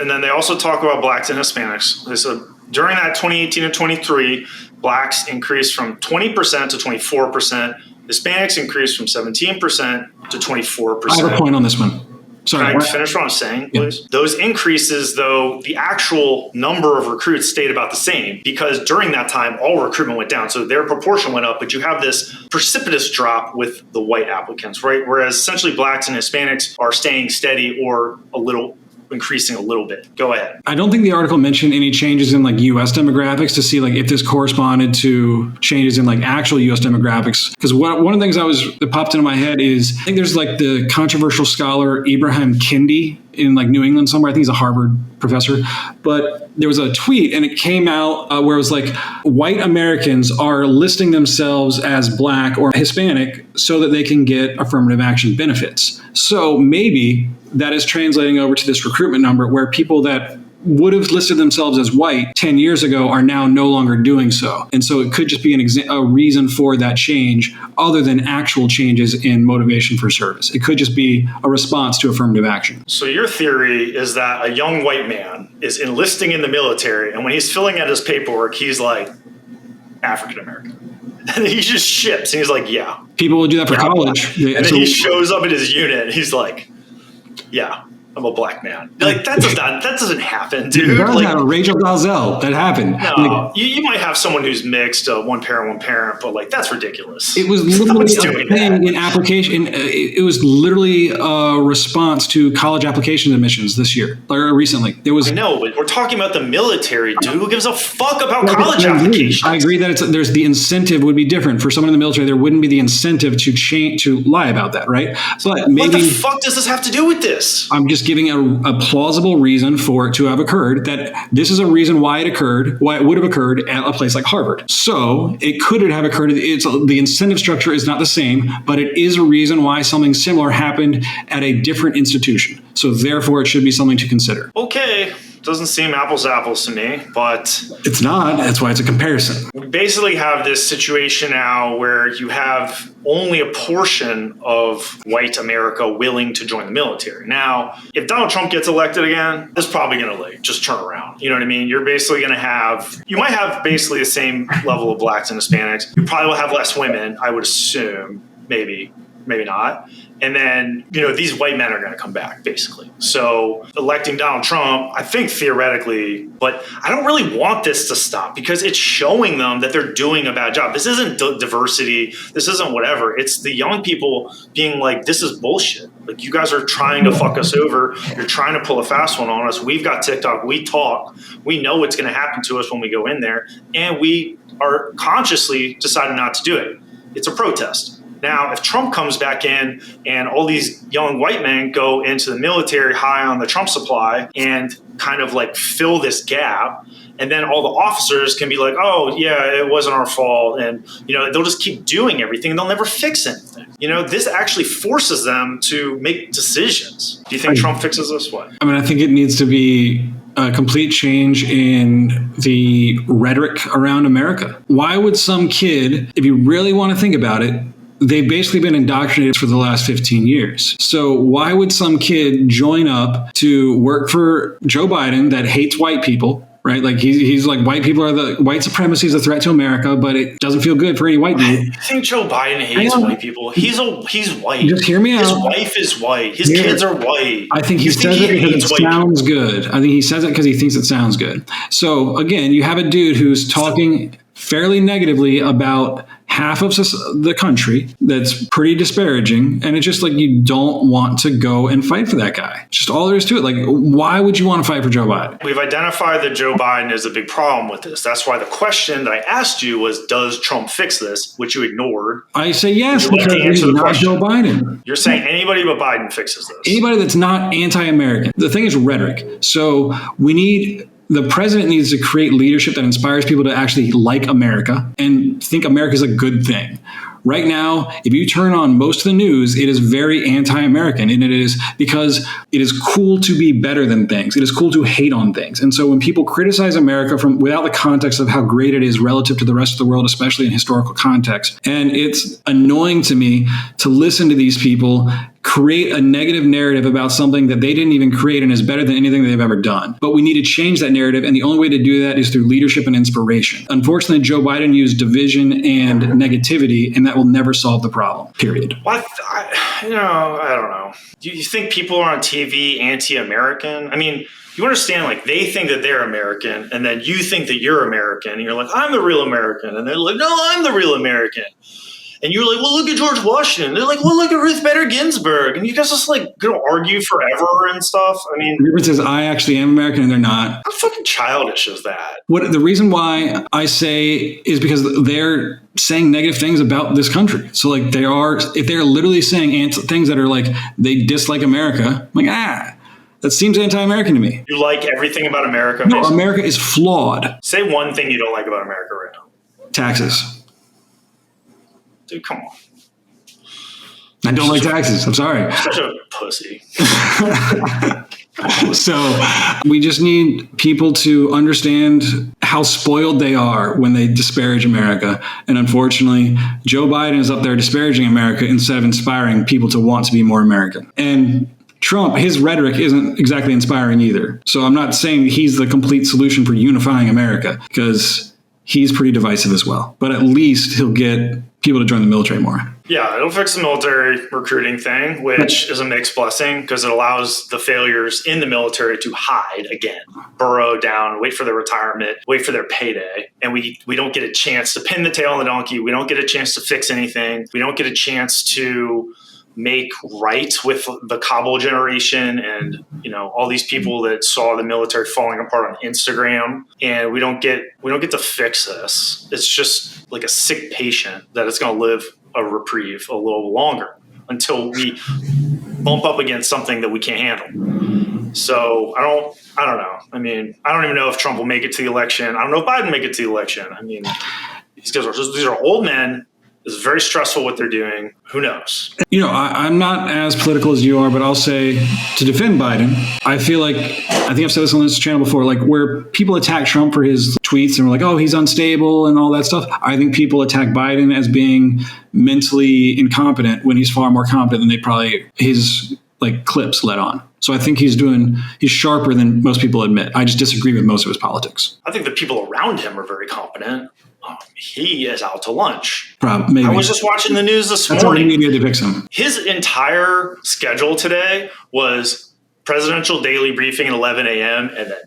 then they also talk about blacks and Hispanics. They said during that 2018 and 23, blacks increased from 20% to 24%. Hispanics increased from 17% to 24%. I have a point on this one. Sorry. Can I finish what I'm saying, please? Yeah. Those increases, though, the actual number of recruits stayed about the same because during that time, all recruitment went down. So their proportion went up, but you have this precipitous drop with the white applicants, right? Whereas essentially blacks and Hispanics are staying steady or increasing a little bit. Go ahead. I don't think the article mentioned any changes in like U.S. demographics to see like if this corresponded to changes in like actual U.S. demographics. Because one of the things that popped into my head is I think there's like the controversial scholar Ibrahim Kendi in like New England somewhere. I think he's a Harvard professor. But there was a tweet and it came out where it was like white Americans are listing themselves as black or Hispanic so that they can get affirmative action benefits. So maybe that is translating over to this recruitment number where people that would have listed themselves as white 10 years ago are now no longer doing so. And so it could just be a reason for that change other than actual changes in motivation for service. It could just be a response to affirmative action. So your theory is that a young white man is enlisting in the military, and when he's filling out his paperwork, he's like, African American. And he just ships, and he's like, yeah. People would do that for college. And then he shows up in his unit, and he's like, yeah, I'm a black man. Like that doesn't happen, dude. It does happen. Rachel Dalzell, that happened. No, like, you might have someone who's mixed, one parent, but like that's ridiculous. It was literally a thing in application. It was literally a response to college application admissions this year or recently. I know, but we're talking about the military, dude. Who gives a fuck about college applications? I agree that there's the incentive would be different for someone in the military. There wouldn't be the incentive to lie about that, right? So maybe what the fuck does this have to do with this? I'm just giving a plausible reason for it to have occurred, that this is a reason why it would have occurred at a place like Harvard. So it could have occurred. The incentive structure is not the same, but it is a reason why something similar happened at a different institution. So therefore, it should be something to consider. Okay. Doesn't seem apples to apples to me, but it's not. That's why it's a comparison. We basically have this situation now where you have only a portion of white America willing to join the military. Now, if Donald Trump gets elected again, it's probably going to just turn around. You know what I mean? You're basically going to you might have basically the same level of blacks and Hispanics. You probably will have less women, I would assume, maybe not. And then, these white men are going to come back, basically. So electing Donald Trump, I think theoretically, but I don't really want this to stop because it's showing them that they're doing a bad job. This isn't diversity. This isn't whatever. It's the young people being like, this is bullshit. Like, you guys are trying to fuck us over. You're trying to pull a fast one on us. We've got TikTok. We talk. We know what's going to happen to us when we go in there. And we are consciously deciding not to do it. It's a protest. Now, if Trump comes back in and all these young white men go into the military high on the Trump supply and kind of like fill this gap, and then all the officers can be like, oh, yeah, it wasn't our fault. And, they'll just keep doing everything and they'll never fix anything. This actually forces them to make decisions. Do you think Trump fixes this? What? I think it needs to be a complete change in the rhetoric around America. Why would some kid, if you really want to think about it, they've basically been indoctrinated for the last 15 years. So why would some kid join up to work for Joe Biden that hates white people, right? Like he's like, white people are white supremacy is a threat to America, but it doesn't feel good for any white dude. I think Joe Biden hates white people. He's white. Just hear me out. His wife is white. His kids are white. I think he says it because it sounds good. I think he says it because he thinks it sounds good. So again, you have a dude who's talking fairly negatively about half of the country that's pretty disparaging. And it's just like, you don't want to go and fight for that guy. Just all there is to it. Like, why would you want to fight for Joe Biden? We've identified that Joe Biden is a big problem with this. That's why the question that I asked you was, does Trump fix this? Which you ignored. I say yes, because he's not Joe Biden. You're saying anybody but Biden fixes this. Anybody that's not anti-American. The thing is rhetoric. So the president needs to create leadership that inspires people to actually like America and think America is a good thing, Right now, if you turn on most of the news, it is very anti-American, and it is because it is cool to be better than things. It is cool to hate on things. And so when people criticize America from without the context of how great it is relative to the rest of the world, especially in historical context, and it's annoying to me to listen to these people create a negative narrative about something that they didn't even create and is better than anything they've ever done. But we need to change that narrative, and the only way to do that is through leadership and inspiration. Unfortunately, Joe Biden used division and negativity, and that will never solve the problem, period. Well, I don't know. Do you think people are on TV anti-American? I mean, you understand, like, they think that they're American, and then you think that you're American, and you're like, I'm the real American. And they're like, no, I'm the real American. And you're like, well, look at George Washington. They're like, well, look at Ruth Bader Ginsburg. And you guys just like going to argue forever and stuff. I mean, the difference is I actually am American and they're not. How fucking childish is that? What the reason why I say is because they're saying negative things about this country. So like if they're literally saying things that are like they dislike America, I'm like, that seems anti-American to me. You like everything about America? No, basically. America is flawed. Say one thing you don't like about America right now. Taxes. Dude, come on. I don't like taxes. I'm sorry. Such a pussy. So we just need people to understand how spoiled they are when they disparage America. And unfortunately, Joe Biden is up there disparaging America instead of inspiring people to want to be more American. And Trump, his rhetoric isn't exactly inspiring either. So I'm not saying he's the complete solution for unifying America, because he's pretty divisive as well. But at least he'll get people to join the military more. Yeah, it'll fix the military recruiting thing, which is a mixed blessing because it allows the failures in the military to hide again, burrow down, wait for their retirement, wait for their payday. And we don't get a chance to pin the tail on the donkey. We don't get a chance to fix anything. We don't get a chance to make right with the Kabul generation and, all these people that saw the military falling apart on Instagram. And we don't get to fix this. It's just like a sick patient that it's going to live a reprieve a little longer until we bump up against something that we can't handle. So I don't know. I mean, I don't even know if Trump will make it to the election. I don't know if Biden will make it to the election. I mean, these are old men. It's very stressful what they're doing. Who knows? I'm not as political as you are, but I'll say to defend Biden, I think I've said this on this channel before, like where people attack Trump for his tweets and we're like, oh, he's unstable and all that stuff. I think people attack Biden as being mentally incompetent when he's far more competent than his clips let on. So I think he's sharper than most people admit. I just disagree with most of his politics. I think the people around him are very competent. He is out to lunch. Maybe. I was just watching the news this morning. That's how the media depicts him. His entire schedule today was presidential daily briefing at 11 a.m. and then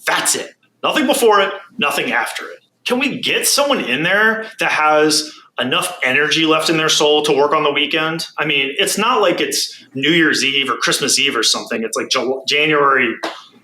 that's it. Nothing before it, nothing after it. Can we get someone in there that has enough energy left in their soul to work on the weekend? I mean, it's not like it's New Year's Eve or Christmas Eve or something. It's like January,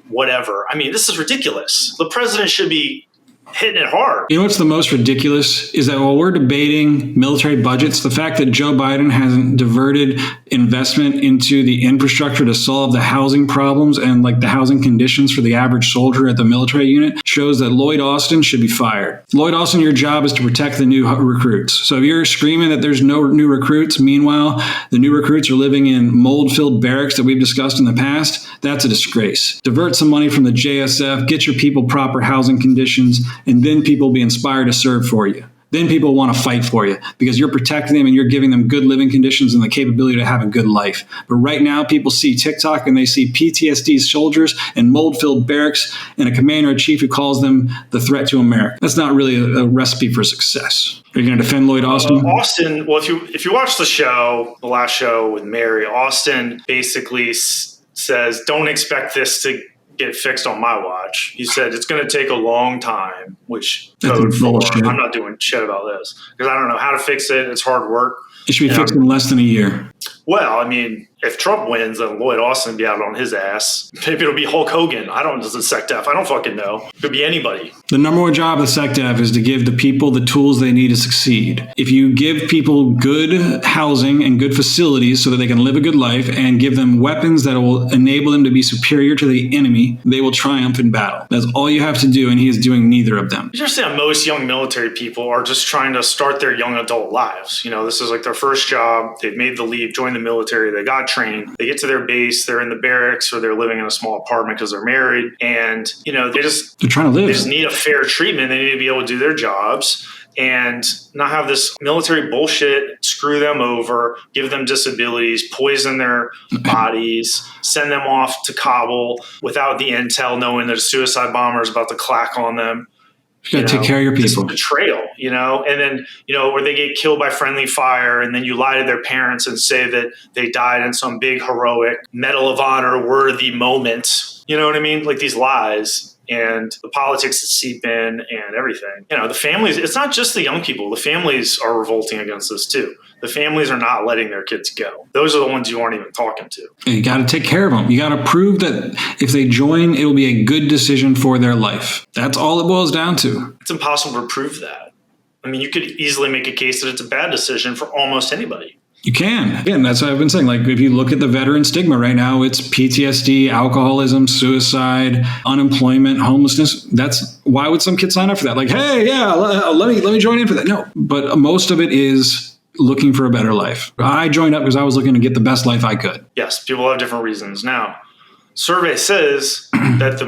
whatever. I mean, this is ridiculous. The president should be hitting it hard. You know what's the most ridiculous is that while we're debating military budgets, the fact that Joe Biden hasn't diverted investment into the infrastructure to solve the housing problems and the housing conditions for the average soldier at the military unit shows that Lloyd Austin should be fired. Lloyd Austin, your job is to protect the new recruits. So if you're screaming that there's no new recruits, meanwhile, the new recruits are living in mold-filled barracks that we've discussed in the past, that's a disgrace. Divert some money from the JSF, get your people proper housing conditions, and then people will be inspired to serve for you. Then people want to fight for you because you're protecting them and you're giving them good living conditions and the capability to have a good life. But right now, people see TikTok and they see PTSD soldiers and mold-filled barracks and a commander-in-chief who calls them the threat to America. That's not really a recipe for success. Are you going to defend Lloyd Austin? Austin, well, if you watch the last show with Mary, Austin basically says, don't expect this to get fixed on my watch. He said it's going to take a long time, which code for I'm not doing shit about this because I don't know how to fix it. It's hard work. It should be fixed in less than a year. Well, I mean, if Trump wins, then Lloyd Austin will be out on his ass. Maybe it'll be Hulk Hogan. I don't know. It's a SecDef. I don't fucking know. It could be anybody. The number one job of the SecDef is to give the people the tools they need to succeed. If you give people good housing and good facilities so that they can live a good life and give them weapons that will enable them to be superior to the enemy, they will triumph in battle. That's all you have to do, and he is doing neither of them. You understand most young military people are just trying to start their young adult lives. You know, this is like their first job. They've made the leap, joined the military. They got trained. They get to their base. They're in the barracks or they're living in a small apartment because they're married. And, you know, they're trying to live. They just need a fair treatment. They need to be able to do their jobs and not have this military bullshit screw them over, give them disabilities, poison their bodies, send them off to Kabul without the intel, knowing that a suicide bomber is about to clack on them. You got to take care of your people. Betrayal, you know, and then, you know, where they get killed by friendly fire and then you lie to their parents and say that they died in some big heroic Medal of Honor worthy moment. You know what I mean? Like these lies and the politics that seep in and everything. You know, the families, it's not just the young people. The families are revolting against this too. The families are not letting their kids go. Those are the ones you aren't even talking to. And you got to take care of them. You got to prove that if they join, it will be a good decision for their life. That's all it boils down to. It's impossible to prove that. I mean, you could easily make a case that it's a bad decision for almost anybody. You can. Again, that's what I've been saying. Like, if you look at the veteran stigma right now, it's PTSD, alcoholism, suicide, unemployment, homelessness. That's why would some kids sign up for that? Like, hey, yeah, let me join in for that. No, but most of it is looking for a better life. I joined up because I was looking to get the best life I could. Yes, people have different reasons. Now, survey says that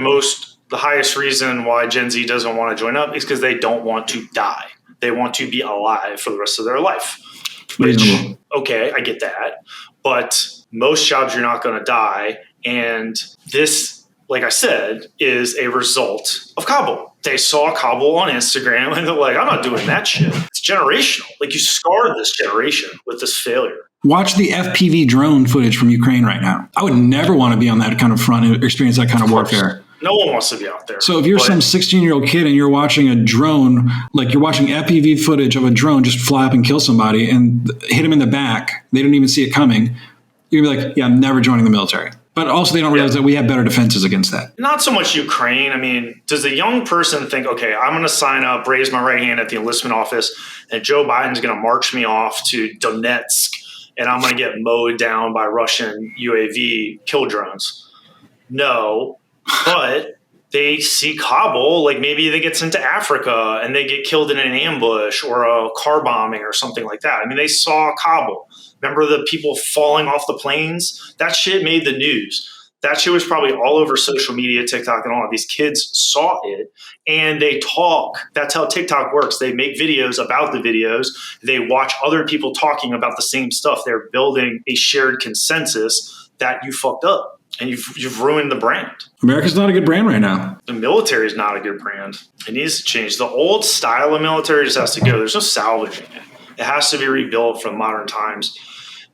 the highest reason why Gen Z doesn't want to join up is because they don't want to die. They want to be alive for the rest of their life. Which, okay, I get that. But most jobs, you're not going to die. And this, like I said, is a result of Kabul. They saw Kabul on Instagram and they're like, I'm not doing that shit. It's generational. Like you scarred this generation with this failure. Watch the FPV drone footage from Ukraine right now. I would never want to be on that kind of front and experience that kind of warfare. No one wants to be out there. So if you're some 16-year-old kid and you're watching a drone, like you're watching FPV footage of a drone just fly up and kill somebody and hit them in the back, they don't even see it coming, you're going to be like, yeah, I'm never joining the military. But also they don't realize that we have better defenses against that. Not so much Ukraine. I mean, does the young person think, okay, I'm going to sign up, raise my right hand at the enlistment office, and Joe Biden's going to march me off to Donetsk, and I'm going to get mowed down by Russian UAV kill drones? No. But they see Kabul, like maybe they get sent to Africa and they get killed in an ambush or a car bombing or something like that. I mean, they saw Kabul. Remember the people falling off the planes? That shit made the news. That shit was probably all over social media, TikTok and all. These kids saw it and they talk. That's how TikTok works. They make videos about the videos. They watch other people talking about the same stuff. They're building a shared consensus that you fucked up. And you've ruined the brand. America's not a good brand right now. The military is not a good brand. It needs to change. The old style of military just has to go. There's no salvaging it. It has to be rebuilt from modern times.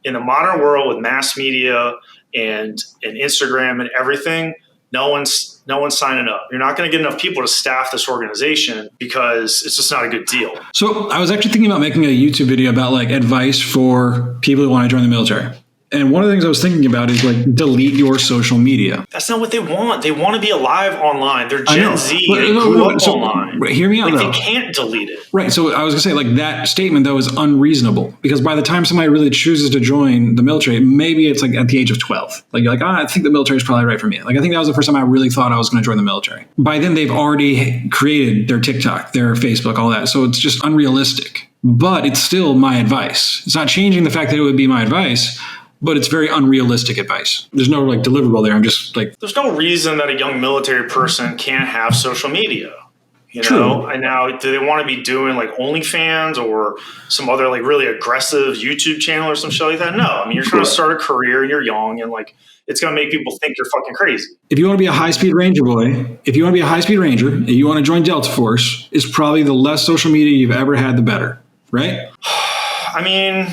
In the modern world with mass media and Instagram and everything, no one's signing up. You're not going to get enough people to staff this organization because it's just not a good deal. So I was actually thinking about making a YouTube video about like advice for people who want to join the military. And one of the things I was thinking about is like delete your social media. That's not what they want. They want to be alive online. They're Gen Z. They grew up online. Hear me out, like though. They can't delete it. Right. So I was going to say like that statement, though, is unreasonable because by the time somebody really chooses to join the military, maybe it's like at the age of 12. Like you're like, I think the military is probably right for me. Like I think that was the first time I really thought I was going to join the military. By then, they've already created their TikTok, their Facebook, all that. So it's just unrealistic. But it's still my advice. It's not changing the fact that it would be my advice. But it's very unrealistic advice. There's no like deliverable there. I'm just like, there's no reason that a young military person can't have social media, you True. know? And now do they want to be doing like OnlyFans or some other like really aggressive YouTube channel or some shit like that? No, I mean, you're trying to start a career and you're young and like, it's going to make people think you're fucking crazy. If you want to be a high-speed ranger boy, if you want to be a high-speed ranger and you want to join Delta Force, is probably the less social media you've ever had, the better, right? I mean,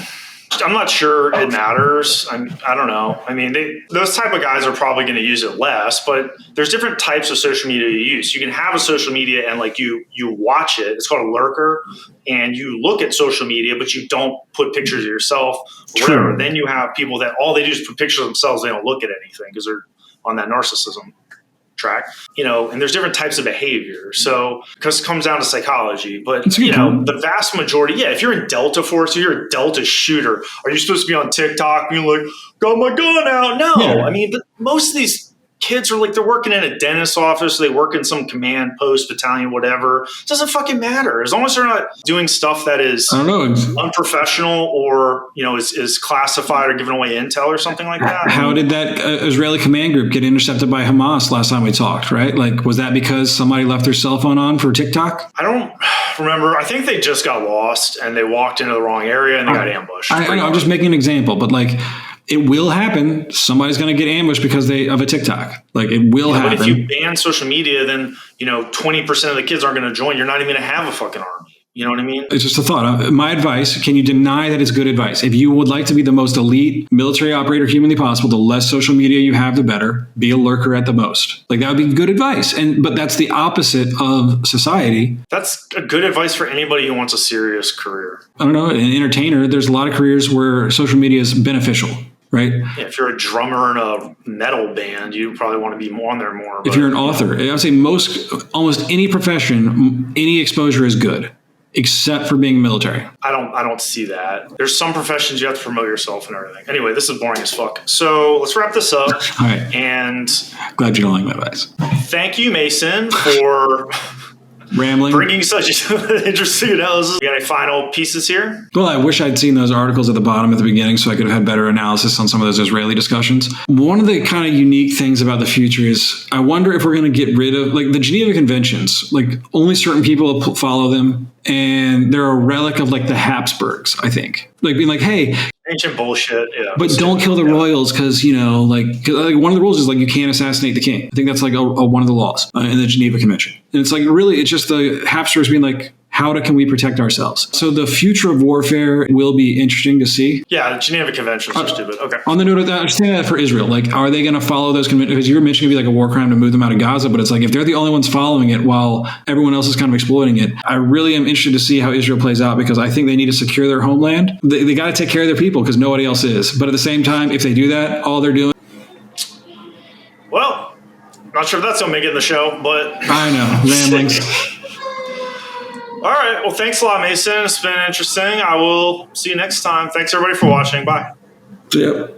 I'm not sure it matters. I don't know. I mean, those type of guys are probably going to use it less, but there's different types of social media you use. You can have a social media and like you watch it. It's called a lurker, and you look at social media, but you don't put pictures of yourself or whatever. Then you have people that all they do is put pictures of themselves. They don't look at anything because they're on that narcissism track, and there's different types of behavior. So, because it comes down to psychology, but the vast majority, if you're in Delta Force, or you're a Delta shooter, are you supposed to be on TikTok being like, got my gun out? No. Yeah. I mean, but most of these kids are like, they're working in a dentist's office, they work in some command post, battalion, whatever. It doesn't fucking matter. As long as they're not doing stuff that is unprofessional or, is classified or giving away intel or something like that. How did that Israeli command group get intercepted by Hamas last time we talked, right? Like, was that because somebody left their cell phone on for TikTok? I don't remember. I think they just got lost and they walked into the wrong area and they got ambushed. I'm just making an example, but like, it will happen. Somebody's going to get ambushed because of a TikTok. Like, it will happen. But if you ban social media, then 20% of the kids aren't going to join. You're not even going to have a fucking army. You know what I mean? It's just a thought. My advice, can you deny that it's good advice? If you would like to be the most elite military operator humanly possible, the less social media you have, the better. Be a lurker at the most. Like, that would be good advice. But that's the opposite of society. That's a good advice for anybody who wants a serious career. I don't know. An entertainer, there's a lot of careers where social media is beneficial. Right? Yeah, if you're a drummer in a metal band, you probably want to be more on there more. If you're an author, I would say almost any profession, any exposure is good, except for being military. I don't see that. There's some professions you have to promote yourself and everything. Anyway, this is boring as fuck. So let's wrap this up. All right. And glad you don't like my advice. Thank you, Mason, for rambling, bringing such interesting analysis. You got any final pieces here? Well, I wish I'd seen those articles at the bottom at the beginning so I could have had better analysis on some of those Israeli discussions. One of the kind of unique things about the future is I wonder if we're going to get rid of like the Geneva Conventions. Like, only certain people follow them, and they're a relic of like the Habsburgs, I think. Like, being like, hey, ancient bullshit. Yeah. But don't kill the royals because, like one of the rules is like you can't assassinate the king. I think that's like one of the laws in the Geneva Convention. And it's like, really, it's just the Habsburgs being like, can we protect ourselves? So the future of warfare will be interesting to see. Yeah, the Geneva Conventions are stupid. Okay. On the note of that, I'm saying that for Israel. Like, are they going to follow those conventions? Because you were mentioning it'd be like a war crime to move them out of Gaza, but it's like if they're the only ones following it while everyone else is kind of exploiting it, I really am interested to see how Israel plays out because I think they need to secure their homeland. They got to take care of their people because nobody else is. But at the same time, if they do that, all they're doing. Well, not sure if that's going to make it in the show, but. I know. Ramblings. All right. Well, thanks a lot, Mason. It's been interesting. I will see you next time. Thanks, everybody, for watching. Bye. Yep.